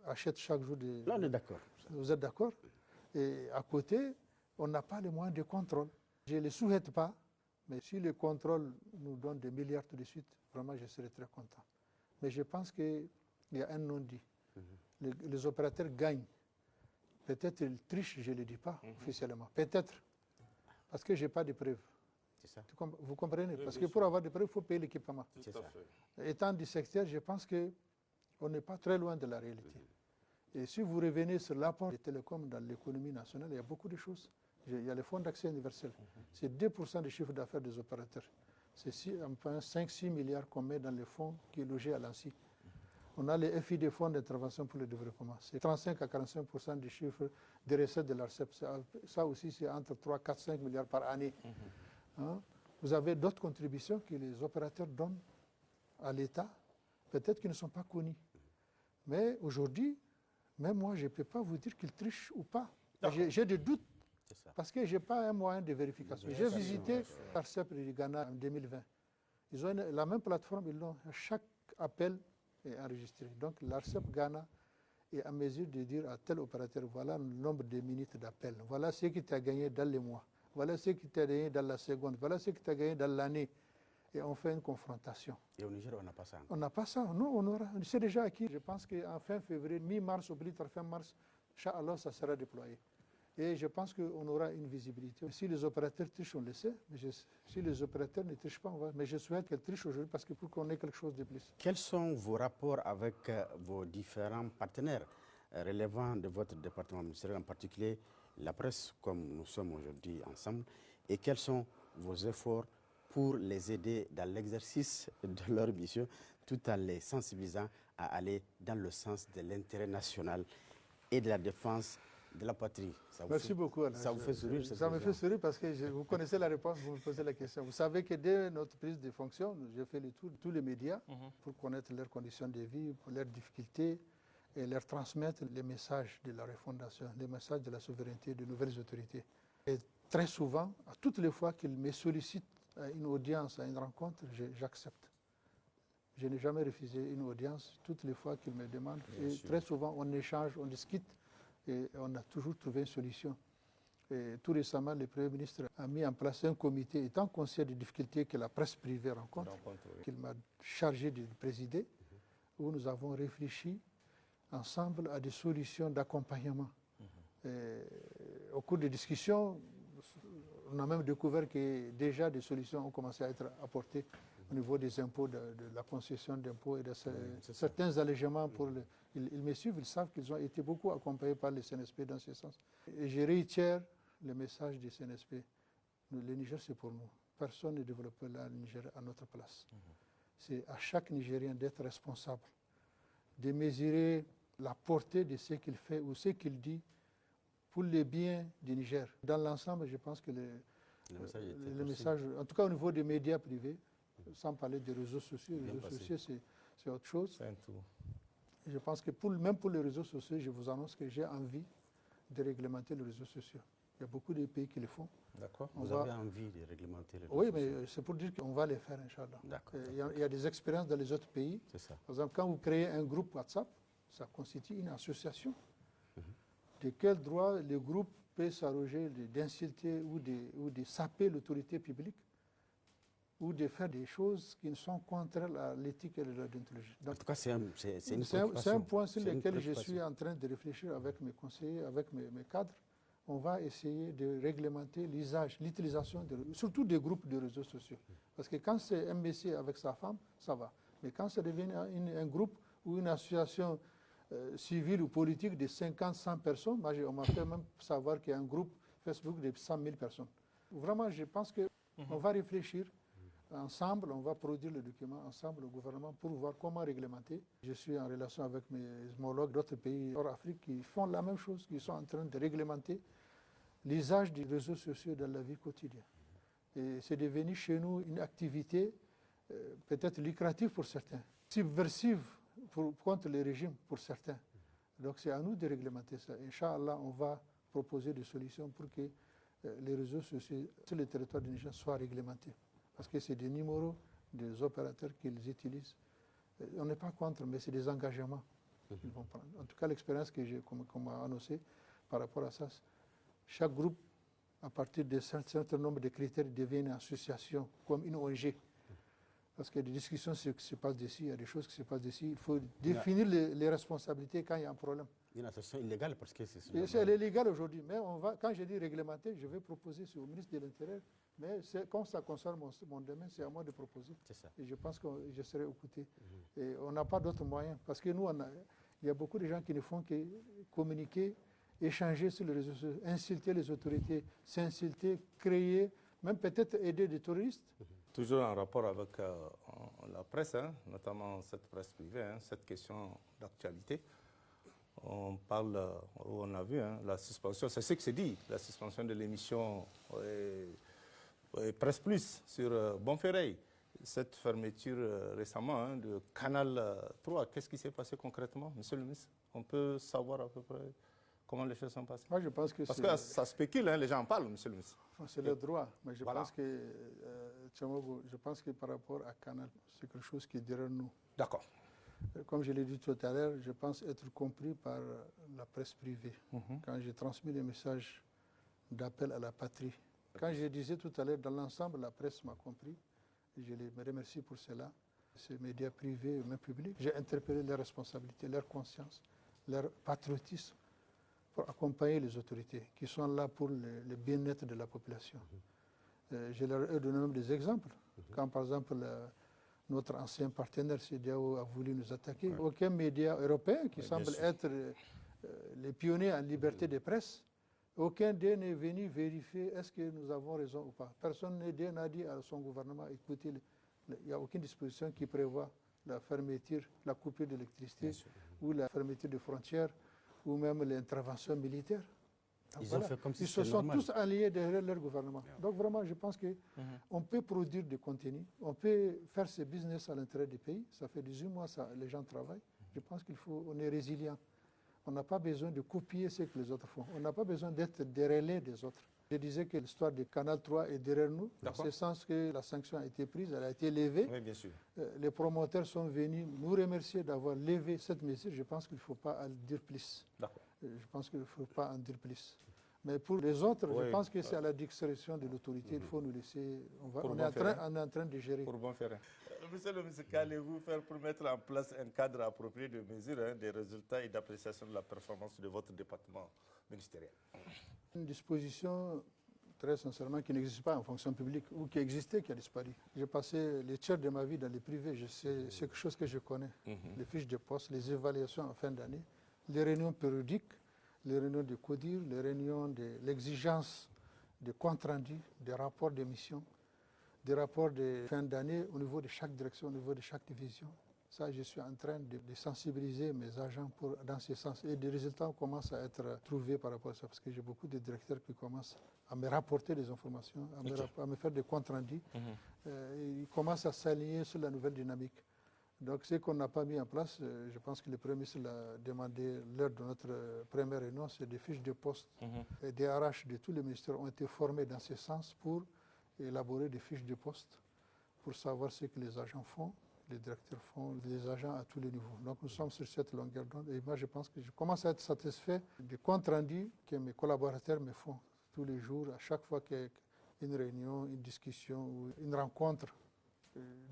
achètent chaque jour des... Là, on est d'accord. Vous êtes d'accord? Et à côté, on n'a pas les moyens de contrôle. Je ne les souhaite pas, mais si le contrôle nous donne des milliards tout de suite, vraiment, je serai très content. Mais je pense qu'il y a un non-dit. Les opérateurs gagnent. Peut-être ils trichent, je ne le dis pas officiellement. Peut-être, parce que je n'ai pas de preuves. C'est ça. Vous comprenez? Parce que pour avoir des preuves, il faut payer l'équipement. C'est ça. Étant du secteur, je pense qu'on n'est pas très loin de la réalité. Et si vous revenez sur l'apport des télécoms dans l'économie nationale, il y a beaucoup de choses. Il y a les fonds d'accès universel. C'est 2% du chiffre d'affaires des opérateurs. C'est 5-6 milliards qu'on met dans les fonds qui est logé à l'ANSI. On a les FI des fonds d'intervention pour le développement. C'est 35 à 45% du chiffre des recettes de l'ARCEP. Ça aussi, c'est entre 3, 4, 5 milliards par année. Hein? Vous avez d'autres contributions que les opérateurs donnent à l'État, peut-être qu'ils ne sont pas connus. Mais aujourd'hui, même moi, je ne peux pas vous dire qu'ils trichent ou pas. J'ai des doutes, parce que je n'ai pas un moyen de vérification. J'ai visité l'ARCEP du Ghana en 2020. Ils ont la même plateforme, chaque appel est enregistré. Donc l'ARCEP Ghana est en mesure de dire à tel opérateur, voilà le nombre de minutes d'appel, voilà ce que tu as gagné dans les mois, voilà ce que tu as gagné dans la seconde, voilà ce que tu as gagné dans l'année. Et on fait une confrontation. Et au Niger, on n'a pas ça encore. On n'a pas ça. Non, on aura. C'est déjà acquis. Je pense qu'en fin février, mi-mars, au plus tard fin mars, Inch'Allah, ça sera déployé. Et je pense qu'on aura une visibilité. Si les opérateurs trichent, on le sait. Mais si les opérateurs ne trichent pas, on va. Mais je souhaite qu'elles trichent aujourd'hui parce que pour qu'on ait quelque chose de plus. Quels sont vos rapports avec vos différents partenaires relevant de votre département ministériel, en particulier la presse, comme nous sommes aujourd'hui ensemble, et quels sont vos efforts pour les aider dans l'exercice de leur mission, tout en les sensibilisant à aller dans le sens de l'intérêt national et de la défense de la patrie? Merci beaucoup, Alain. Ça vous fait sourire? Ça me fait sourire parce que vous connaissez la réponse, vous me posez la question. Vous savez que dès notre prise de fonction, j'ai fait le tour de tous les médias pour connaître leurs conditions de vie, pour leurs difficultés et leur transmettre les messages de la refondation, les messages de la souveraineté de nouvelles autorités. Et très souvent, à toutes les fois qu'ils me sollicitent à une audience, à une rencontre, j'accepte. Je n'ai jamais refusé une audience toutes les fois qu'ils me demandent. Et très souvent, on échange, on discute et on a toujours trouvé une solution. Et tout récemment, le Premier ministre a mis en place un comité, étant conscient des difficultés que la presse privée rencontre, qu'il m'a chargé de présider, où nous avons réfléchi ensemble à des solutions d'accompagnement. Au cours des discussions, on a même découvert que déjà des solutions ont commencé à être apportées au niveau des impôts, de la concession d'impôts et de certains allègements pour ils me suivent, ils savent qu'ils ont été beaucoup accompagnés par le CNSP dans ce sens. Et je réitère le message du CNSP. Le Niger, c'est pour nous. Personne ne développe le Niger à notre place. C'est à chaque Nigérien d'être responsable, de mesurer la portée de ce qu'il fait ou ce qu'il dit pour le bien du Niger. Dans l'ensemble, je pense que le message, en tout cas au niveau des médias privés, sans parler des réseaux sociaux, les réseaux sociaux, c'est autre chose. C'est un tout. Je pense que même pour les réseaux sociaux, je vous annonce que j'ai envie de réglementer les réseaux sociaux. Il y a beaucoup de pays qui le font. D'accord. Vous avez envie de réglementer les réseaux sociaux? Oui, mais c'est pour dire qu'on va les faire, Inch'Allah. D'accord. Il y a des expériences dans les autres pays. C'est ça. Par exemple, quand vous créez un groupe WhatsApp, ça constitue une association. De quel droit le groupe peut s'arroger d'insulter ou de saper l'autorité publique ou de faire des choses qui ne sont contraires à l'éthique et à la déontologie. En tout cas, c'est une C'est un point sur lequel je suis en train de réfléchir avec mes conseillers, avec mes cadres. On va essayer de réglementer l'utilisation, surtout des groupes de réseaux sociaux. Parce que quand c'est un monsieur avec sa femme, ça va. Mais quand ça devient un groupe ou une association civile ou politique de 50, 100 personnes, on m'a fait même savoir qu'il y a un groupe Facebook de 100 000 personnes. Vraiment, je pense qu'on va réfléchir ensemble, on va produire le document ensemble au gouvernement pour voir comment réglementer. Je suis en relation avec mes homologues d'autres pays hors Afrique qui font la même chose, qui sont en train de réglementer l'usage des réseaux sociaux dans la vie quotidienne. Et c'est devenu chez nous une activité peut-être lucrative pour certains, subversive contre les régimes pour certains. Donc c'est à nous de réglementer ça. Inch'Allah, on va proposer des solutions pour que les réseaux sociaux sur le territoire du Niger soient réglementés. Parce que c'est des numéros des opérateurs qu'ils utilisent. On n'est pas contre, mais c'est des engagements qu'ils vont prendre. En tout cas, l'expérience qu'on m'a annoncée par rapport à ça, chaque groupe, à partir d'un certain nombre de critères, devient une association, comme une ONG. Parce qu'il y a des discussions sur ce qui se passe d'ici, il y a des choses qui se passent d'ici. Il faut définir les responsabilités quand il y a un problème. Une association illégale parce que elle est légale aujourd'hui, mais quand je dis réglementer, je vais proposer au ministre de l'Intérieur. Mais comme ça concerne mon domaine, c'est à moi de proposer. C'est ça. Et je pense que je serai écouté. Et on n'a pas d'autres moyens. Parce que nous, il y a beaucoup de gens qui ne font que communiquer, échanger sur les réseaux sociaux, insulter les autorités, s'insulter, créer, même peut-être aider des terroristes. Toujours en rapport avec la presse, notamment cette presse privée, cette question d'actualité. On parle, on a vu, la suspension, c'est ce que c'est dit, la suspension de l'émission Presse Plus sur Bonferré. Cette fermeture récemment de Canal 3, qu'est-ce qui s'est passé concrètement, monsieur le ministre? On peut savoir à peu près comment les choses sont passées? Moi, je pense que parce que ça spécule, les gens en parlent, monsieur le ministre. C'est le droit, mais je Voilà. pense que je pense que par rapport à Canal, c'est quelque chose qui est derrière nous. D'accord. Comme je l'ai dit tout à l'heure, je pense être compris par la presse privée. Quand j'ai transmis les messages d'appel à la patrie. Quand je disais tout à l'heure, dans l'ensemble, la presse m'a compris. Et je les remercie pour cela. Ces médias privés et même publics, j'ai interpellé leurs responsabilités, leur conscience, leur patriotisme pour accompagner les autorités qui sont là pour le bien-être de la population. Je leur ai donné même des exemples. Quand, par exemple, notre ancien partenaire CEDEAO a voulu nous attaquer, aucun média européen qui semble être les pionniers en liberté de presse, aucun d'eux n'est venu vérifier est-ce que nous avons raison ou pas. Personne n'a dit à son gouvernement, écoutez, il n'y a aucune disposition qui prévoit la fermeture, la coupure d'électricité ou la fermeture des frontières ou même l'intervention militaire. Ils se sont tous alliés derrière leur gouvernement. Donc vraiment, je pense qu'on peut produire du contenu, on peut faire ce business à l'intérieur du pays. Ça fait 18 mois que les gens travaillent. Je pense qu'on est résilient. On n'a pas besoin de copier ce que les autres font. On n'a pas besoin d'être des relais des autres. Je disais que l'histoire du Canal 3 est derrière nous, dans ce sens que la sanction a été prise, elle a été levée. Oui, bien sûr. Les promoteurs sont venus nous remercier d'avoir levé cette mesure. Je pense qu'il ne faut pas en dire plus. Je pense qu'il ne faut pas en dire plus. Mais pour les autres, je pense que c'est à la discrétion de l'autorité. Il faut nous laisser. On est en train de gérer. Pour Bonferré. Monsieur le ministre, qu'allez-vous faire pour mettre en place un cadre approprié de mesure des résultats et d'appréciation de la performance de votre département ministériel? Une disposition, très sincèrement, qui n'existe pas en fonction publique ou qui existait, qui a disparu. J'ai passé les tiers de ma vie dans les privés. C'est quelque chose que je connais. Les fiches de poste, les évaluations en fin d'année, les réunions périodiques, les réunions de CODIR, les réunions de l'exigence des comptes rendus, des rapports de mission, des rapports de fin d'année au niveau de chaque direction, au niveau de chaque division. Ça, je suis en train de sensibiliser mes agents dans ce sens. Et des résultats commencent à être trouvés par rapport à ça, parce que j'ai beaucoup de directeurs qui commencent à me rapporter des informations, à me faire des comptes rendus. Ils commencent à s'aligner sur la nouvelle dynamique. Donc, ce qu'on n'a pas mis en place, je pense que le Premier ministre l'a demandé lors de notre première réunion, c'est des fiches de poste. Et des RH de tous les ministères ont été formés dans ce sens pour élaborer des fiches de poste, pour savoir ce que les agents font, les directeurs font, les agents à tous les niveaux. Donc, nous sommes sur cette longueur d'onde. Et moi, je pense que je commence à être satisfait du compte rendu que mes collaborateurs me font tous les jours, à chaque fois qu'il y a une réunion, une discussion ou une rencontre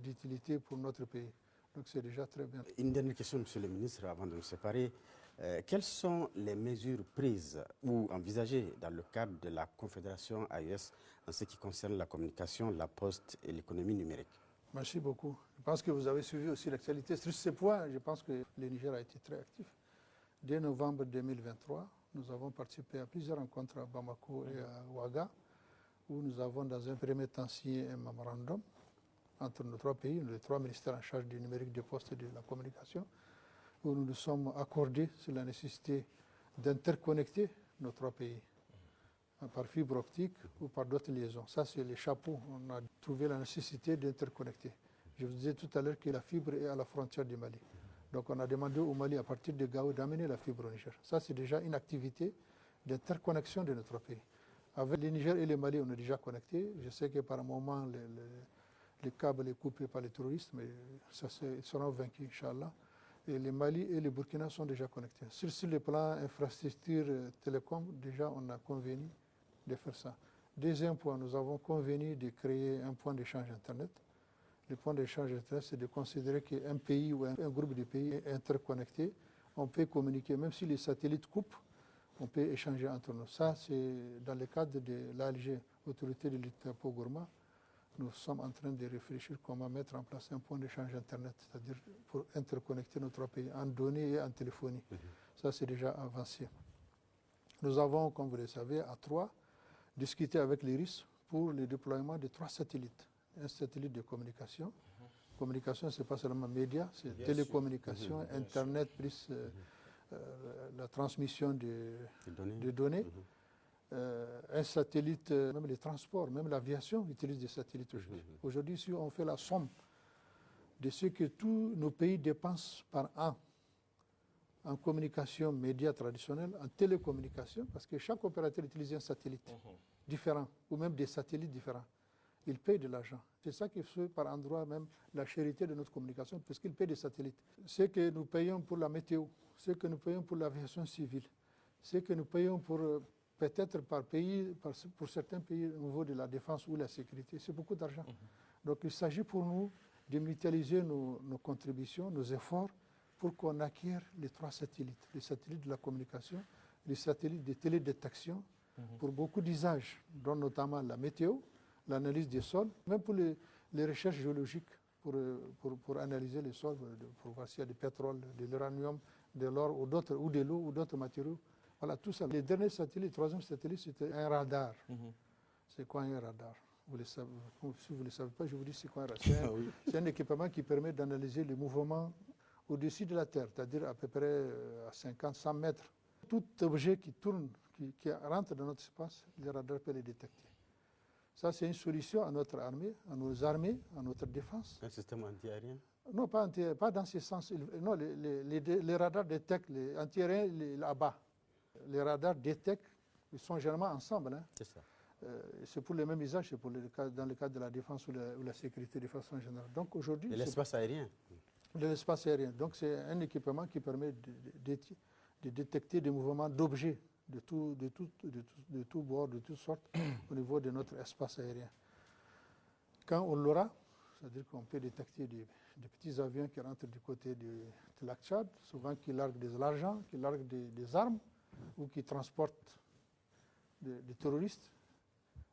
d'utilité pour notre pays. Donc c'est déjà très bien. Une dernière question, monsieur le ministre, avant de nous séparer. Quelles sont les mesures prises ou envisagées dans le cadre de la Confédération AES en ce qui concerne la communication, la poste et l'économie numérique? Merci beaucoup. Je pense que vous avez suivi aussi l'actualité. Sur ce point, je pense que le Niger a été très actif. Dès novembre 2023, nous avons participé à plusieurs rencontres à Bamako et à Ouaga, où nous avons dans un premier temps signé un mémorandum entre nos trois pays, les trois ministères en charge du numérique, des postes et de la communication, où nous nous sommes accordés sur la nécessité d'interconnecter nos trois pays par fibre optique ou par d'autres liaisons. Ça, c'est les chapeaux. On a trouvé la nécessité d'interconnecter. Je vous disais tout à l'heure que la fibre est à la frontière du Mali. Donc on a demandé au Mali, à partir de Gao, d'amener la fibre au Niger. Ça, c'est déjà une activité d'interconnexion de notre pays. Avec le Niger et le Mali, on est déjà connectés. Je sais que par moment, le câble est coupé par les terroristes, mais ils seront vaincus, Inch'Allah. Et le Mali et le Burkina sont déjà connectés. Sur le plan infrastructure télécom, déjà, on a convenu de faire ça. Deuxième point, nous avons convenu de créer un point d'échange Internet. Le point d'échange Internet, c'est de considérer qu'un pays ou un groupe de pays est interconnecté. On peut communiquer, même si les satellites coupent, on peut échanger entre nous. Ça, c'est dans le cadre de l'ALG, Autorité de l'État pour Gourma. Nous sommes en train de réfléchir comment mettre en place un point d'échange Internet, c'est-à-dire pour interconnecter nos trois pays en données et en téléphonie. Ça, c'est déjà avancé. Nous avons, comme vous le savez, à 3, discuté avec l'IRIS pour le déploiement de 3 satellites. Un satellite de communication. Communication, ce n'est pas seulement médias, c'est télécommunication, Internet, plus la transmission de données. Un satellite, même les transports, même l'aviation utilise des satellites aujourd'hui. Aujourd'hui, si on fait la somme de ce que tous nos pays dépensent par an en communication médias traditionnels, en télécommunication, parce que chaque opérateur utilise un satellite différent, ou même des satellites différents. Il paye de l'argent. C'est ça qui fait par endroit même la charité de notre communication, puisqu'il paye des satellites. Ce que nous payons pour la météo, ce que nous payons pour l'aviation civile, ce que nous payons pour peut-être par pays, pour certains pays au niveau de la défense ou la sécurité, c'est beaucoup d'argent. Donc il s'agit pour nous de mutualiser nos contributions, nos efforts, pour qu'on acquiert les 3 satellites. Les satellites de la communication, les satellites de télédétection, pour beaucoup d'usages, dont notamment la météo, l'analyse des sols, même pour les recherches géologiques, pour analyser les sols, pour voir s'il y a du pétrole, de l'uranium, de l'or ou de l'eau ou d'autres matériaux. Voilà, tout ça. Les derniers satellites, le 3e satellite, c'était un radar. C'est quoi un radar? Vous le savez, si vous ne le savez pas, je vous dis c'est quoi un radar. C'est un équipement qui permet d'analyser les mouvements au-dessus de la Terre, c'est-à-dire à peu près à 50-100 mètres. Tout objet qui tourne, qui rentre dans notre espace, le radar peut les détecter. Ça, c'est une solution à notre armée, à nos armées, à notre défense. Un système anti-aérien? Non, pas dans ce sens. Non, les radars détectent les anti-aériens là-bas. Les radars détectent, ils sont généralement ensemble. Hein. C'est ça. C'est pour le même usage, c'est dans le cadre de la défense ou la sécurité de façon générale. Donc aujourd'hui, l'espace aérien. De l'espace aérien. Donc c'est un équipement qui permet de détecter des mouvements d'objets de tout bord, de toutes sortes, au niveau de notre espace aérien. Quand on l'aura, c'est-à-dire qu'on peut détecter des petits avions qui rentrent du côté du lac Tchad, souvent qui larguent de l'argent, qui larguent des armes, ou qui transportent des terroristes.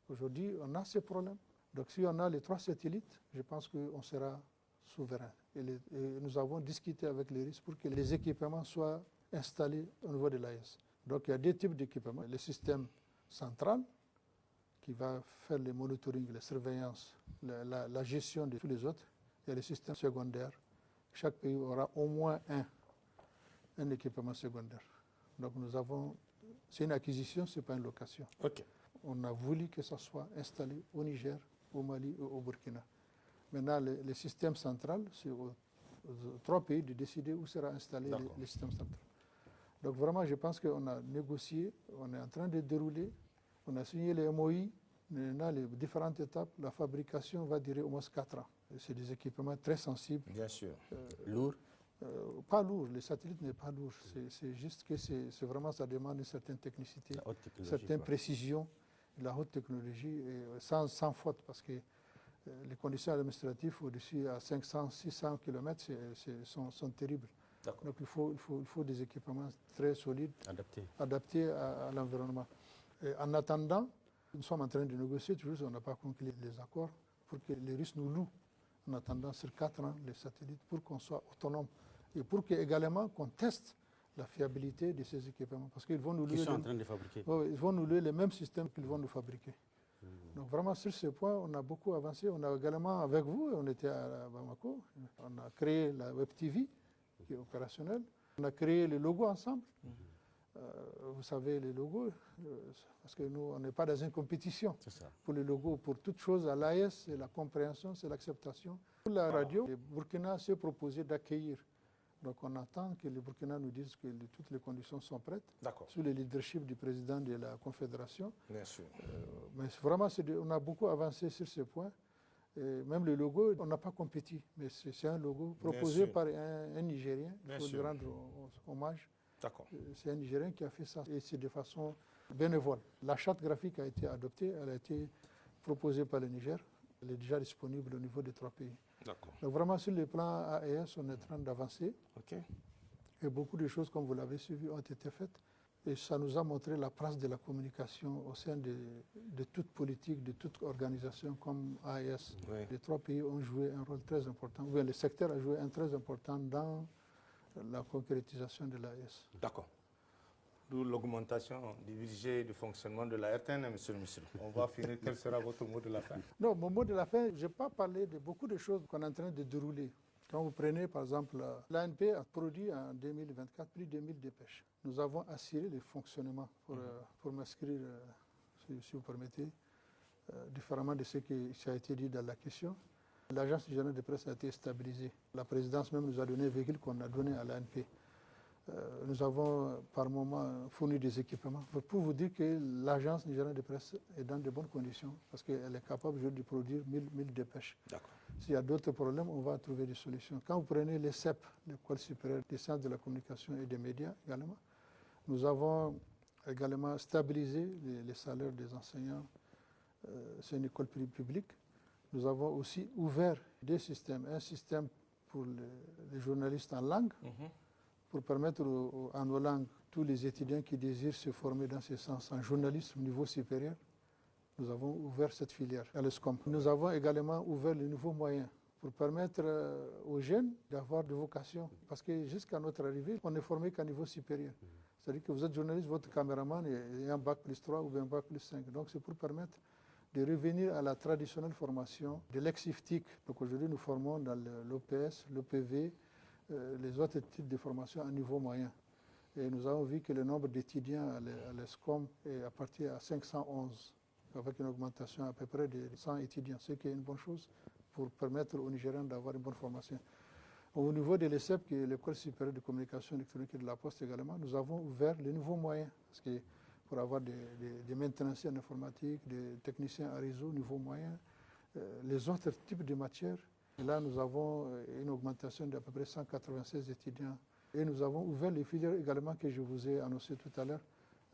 Aujourd'hui, on a ces problèmes. Donc si on a les 3 satellites, je pense qu'on sera souverain. Et nous avons discuté avec les RIS pour que les équipements soient installés au niveau de l'AES. Donc il y a 2 types d'équipements. Le système central, qui va faire le monitoring, la surveillance, la gestion de tous les autres. Il y a le système secondaire. Chaque pays aura au moins un équipement secondaire. Donc c'est une acquisition, ce n'est pas une location. On a voulu que ça soit installé au Niger, au Mali et au Burkina. Maintenant, le système central, c'est aux 3 pays de décider où sera installé le système central. Donc vraiment, je pense qu'on a négocié, on est en train de dérouler, on a signé les MOI, maintenant les différentes étapes, la fabrication va durer au moins 4 ans. C'est des équipements très sensibles. Bien sûr. Lourd? Pas lourd, le satellite n'est pas lourd, c'est juste que c'est vraiment, ça demande une certaine technicité, une certaine précision, la haute technologie, et sans faute, parce que les conditions administratives au-dessus à 500-600 km sont terribles. Donc il faut des équipements très solides, adaptés à l'environnement. En attendant, nous sommes en train de négocier, toujours on n'a pas conclu les accords, pour que les Russes nous louent, en attendant sur 4 ans, les satellites, pour qu'on soit autonome. Et pour également qu'on teste la fiabilité de ces équipements. Parce qu'ils vont nous louer. Ils sont en train de fabriquer. Ils vont nous louer les mêmes systèmes qu'ils vont nous fabriquer. Donc vraiment, sur ce point, on a beaucoup avancé. On a également, avec vous, on était à Bamako, on a créé la Web TV, qui est opérationnelle. On a créé le logo ensemble. Vous savez, les logos, parce que nous, on n'est pas dans une compétition. Pour les logos, pour toute chose à l'AES, c'est la compréhension, c'est l'acceptation. Pour la radio, le Burkina s'est proposé d'accueillir Donc on attend que les Burkinabés nous disent que toutes les conditions sont prêtes, D'accord. sous le leadership du président de la Confédération. Bien sûr. Mais vraiment, on a beaucoup avancé sur ce point. Et même le logo, on n'a pas compétit, mais c'est un logo proposé par un Nigérien. Il faut lui rendre hommage. D'accord. C'est un Nigérien qui a fait ça, et c'est de façon bénévole. La charte graphique a été adoptée, elle a été proposée par le Niger. Elle est déjà disponible au niveau des 3 pays. D'accord. Donc vraiment, sur le plan AES, on est en train d'avancer. OK. Et beaucoup de choses, comme vous l'avez suivi, ont été faites. Et ça nous a montré la place de la communication au sein de toute politique, de toute organisation comme AES. Oui. Les 3 pays ont joué un rôle très important. Ou bien le secteur a joué un très important dans la concrétisation de l'AES. D'accord. D'où l'augmentation du budget de fonctionnement de la RTN, monsieur le ministre. On va finir. Quel sera votre mot de la fin? Non, mon mot de la fin, je n'ai pas parlé de beaucoup de choses qu'on est en train de dérouler. Quand vous prenez, par exemple, l'ANP a produit en 2024 plus de 1000 dépêches. Nous avons assuré le fonctionnement pour m'inscrire, si vous permettez, différemment de ce qui a été dit dans la question. L'agence régionale de presse a été stabilisée. La présidence même nous a donné un véhicule qu'on a donné à l'ANP. Nous avons par moment fourni des équipements. Pour vous dire que l'agence nigériane de presse est dans de bonnes conditions parce qu'elle est capable de produire 1000 dépêches. S'il y a d'autres problèmes, on va trouver des solutions. Quand vous prenez les CEP, l'École supérieure des sciences de la communication et des médias également, nous avons également stabilisé les salaires des enseignants. C'est une école publique. Nous avons aussi ouvert des systèmes. Un système pour les journalistes en langue, pour permettre à nos langues, tous les étudiants qui désirent se former dans ce sens en journalisme au niveau supérieur, nous avons ouvert cette filière à l'ESCOM. Nous avons également ouvert les nouveaux moyens pour permettre aux jeunes d'avoir de vocation. Parce que jusqu'à notre arrivée, on n'est formé qu'à niveau supérieur. C'est-à-dire que vous êtes journaliste, votre caméraman est un bac plus 3 ou bien un bac plus 5. Donc c'est pour permettre de revenir à la traditionnelle formation de l'ex-IFTIC. Donc aujourd'hui, nous formons dans l'OPS, l'OPV, les autres types de formation à niveau moyen. Et nous avons vu que le nombre d'étudiants à l'ESCOM est à partir à 511, avec une augmentation à peu près de 100 étudiants, ce qui est une bonne chose pour permettre aux Nigériens d'avoir une bonne formation. Au niveau de l'ESSEP, qui est l'École supérieure de communication électronique et de la Poste également, nous avons ouvert les nouveaux moyens, parce que pour avoir des maintenanciers en informatique, des techniciens à réseau, nouveaux moyens, les autres types de matières. Et là, nous avons une augmentation d'à peu près 196 étudiants. Et nous avons ouvert les filières également que je vous ai annoncées tout à l'heure,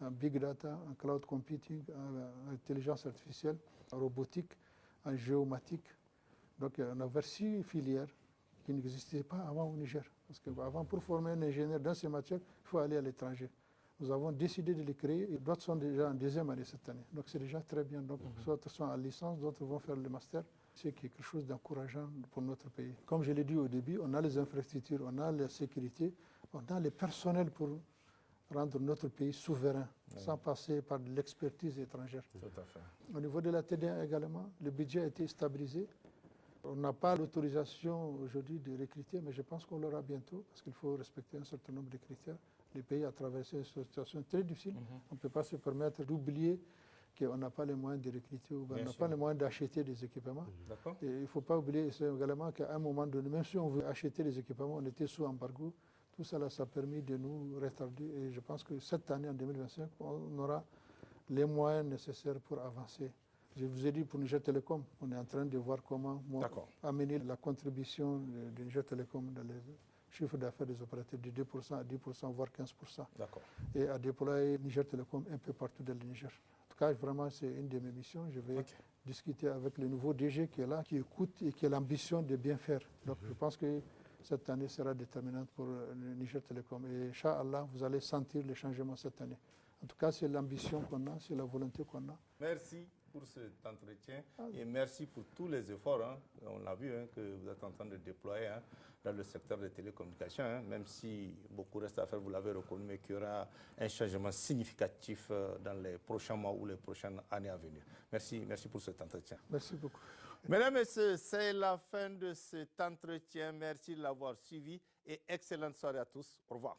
en big data, en cloud computing, en intelligence artificielle, en robotique, en géomatique. Donc, on a ouvert 6 filières qui n'existaient pas avant au Niger. Parce qu'avant, pour former un ingénieur dans ces matières, il faut aller à l'étranger. Nous avons décidé de les créer et d'autres sont déjà en 2e année cette année. Donc, c'est déjà très bien. Donc, d'autres sont en licence, d'autres vont faire le master. C'est quelque chose d'encourageant pour notre pays. Comme je l'ai dit au début, on a les infrastructures, on a la sécurité, on a les personnels pour rendre notre pays souverain, sans passer par de l'expertise étrangère. Tout à fait. Au niveau de la TDA également, le budget a été stabilisé. On n'a pas l'autorisation aujourd'hui de recruter, mais je pense qu'on l'aura bientôt, parce qu'il faut respecter un certain nombre de critères. Le pays a traversé une situation très difficile. On ne peut pas se permettre d'oublier qu'on n'a pas les moyens de recruter ou on n'a pas les moyens d'acheter des équipements. Et il ne faut pas oublier également qu'à un moment donné, même si on veut acheter des équipements, on était sous embargo. Tout cela, ça a permis de nous retarder. Et je pense que cette année, en 2025, on aura les moyens nécessaires pour avancer. Je vous ai dit pour Niger Telecom, on est en train de voir comment amener la contribution de Niger Telecom dans les chiffres d'affaires des opérateurs de 2% à 10%, voire 15%. Et à déployer Niger Telecom un peu partout dans le Niger. En tout cas, vraiment, c'est une de mes missions. Je vais discuter avec le nouveau DG qui est là, qui écoute et qui a l'ambition de bien faire. Donc, je pense que cette année sera déterminante pour le Niger Telecom. Et Inch'Allah, vous allez sentir les changements cette année. En tout cas, c'est l'ambition qu'on a, c'est la volonté qu'on a. Merci pour cet entretien et merci pour tous les efforts, on l'a vu, que vous êtes en train de déployer dans le secteur des télécommunications, même si beaucoup reste à faire, vous l'avez reconnu, mais qu'il y aura un changement significatif dans les prochains mois ou les prochaines années à venir. Merci pour cet entretien. Merci beaucoup. Mesdames et messieurs, c'est la fin de cet entretien. Merci de l'avoir suivi et excellente soirée à tous. Au revoir.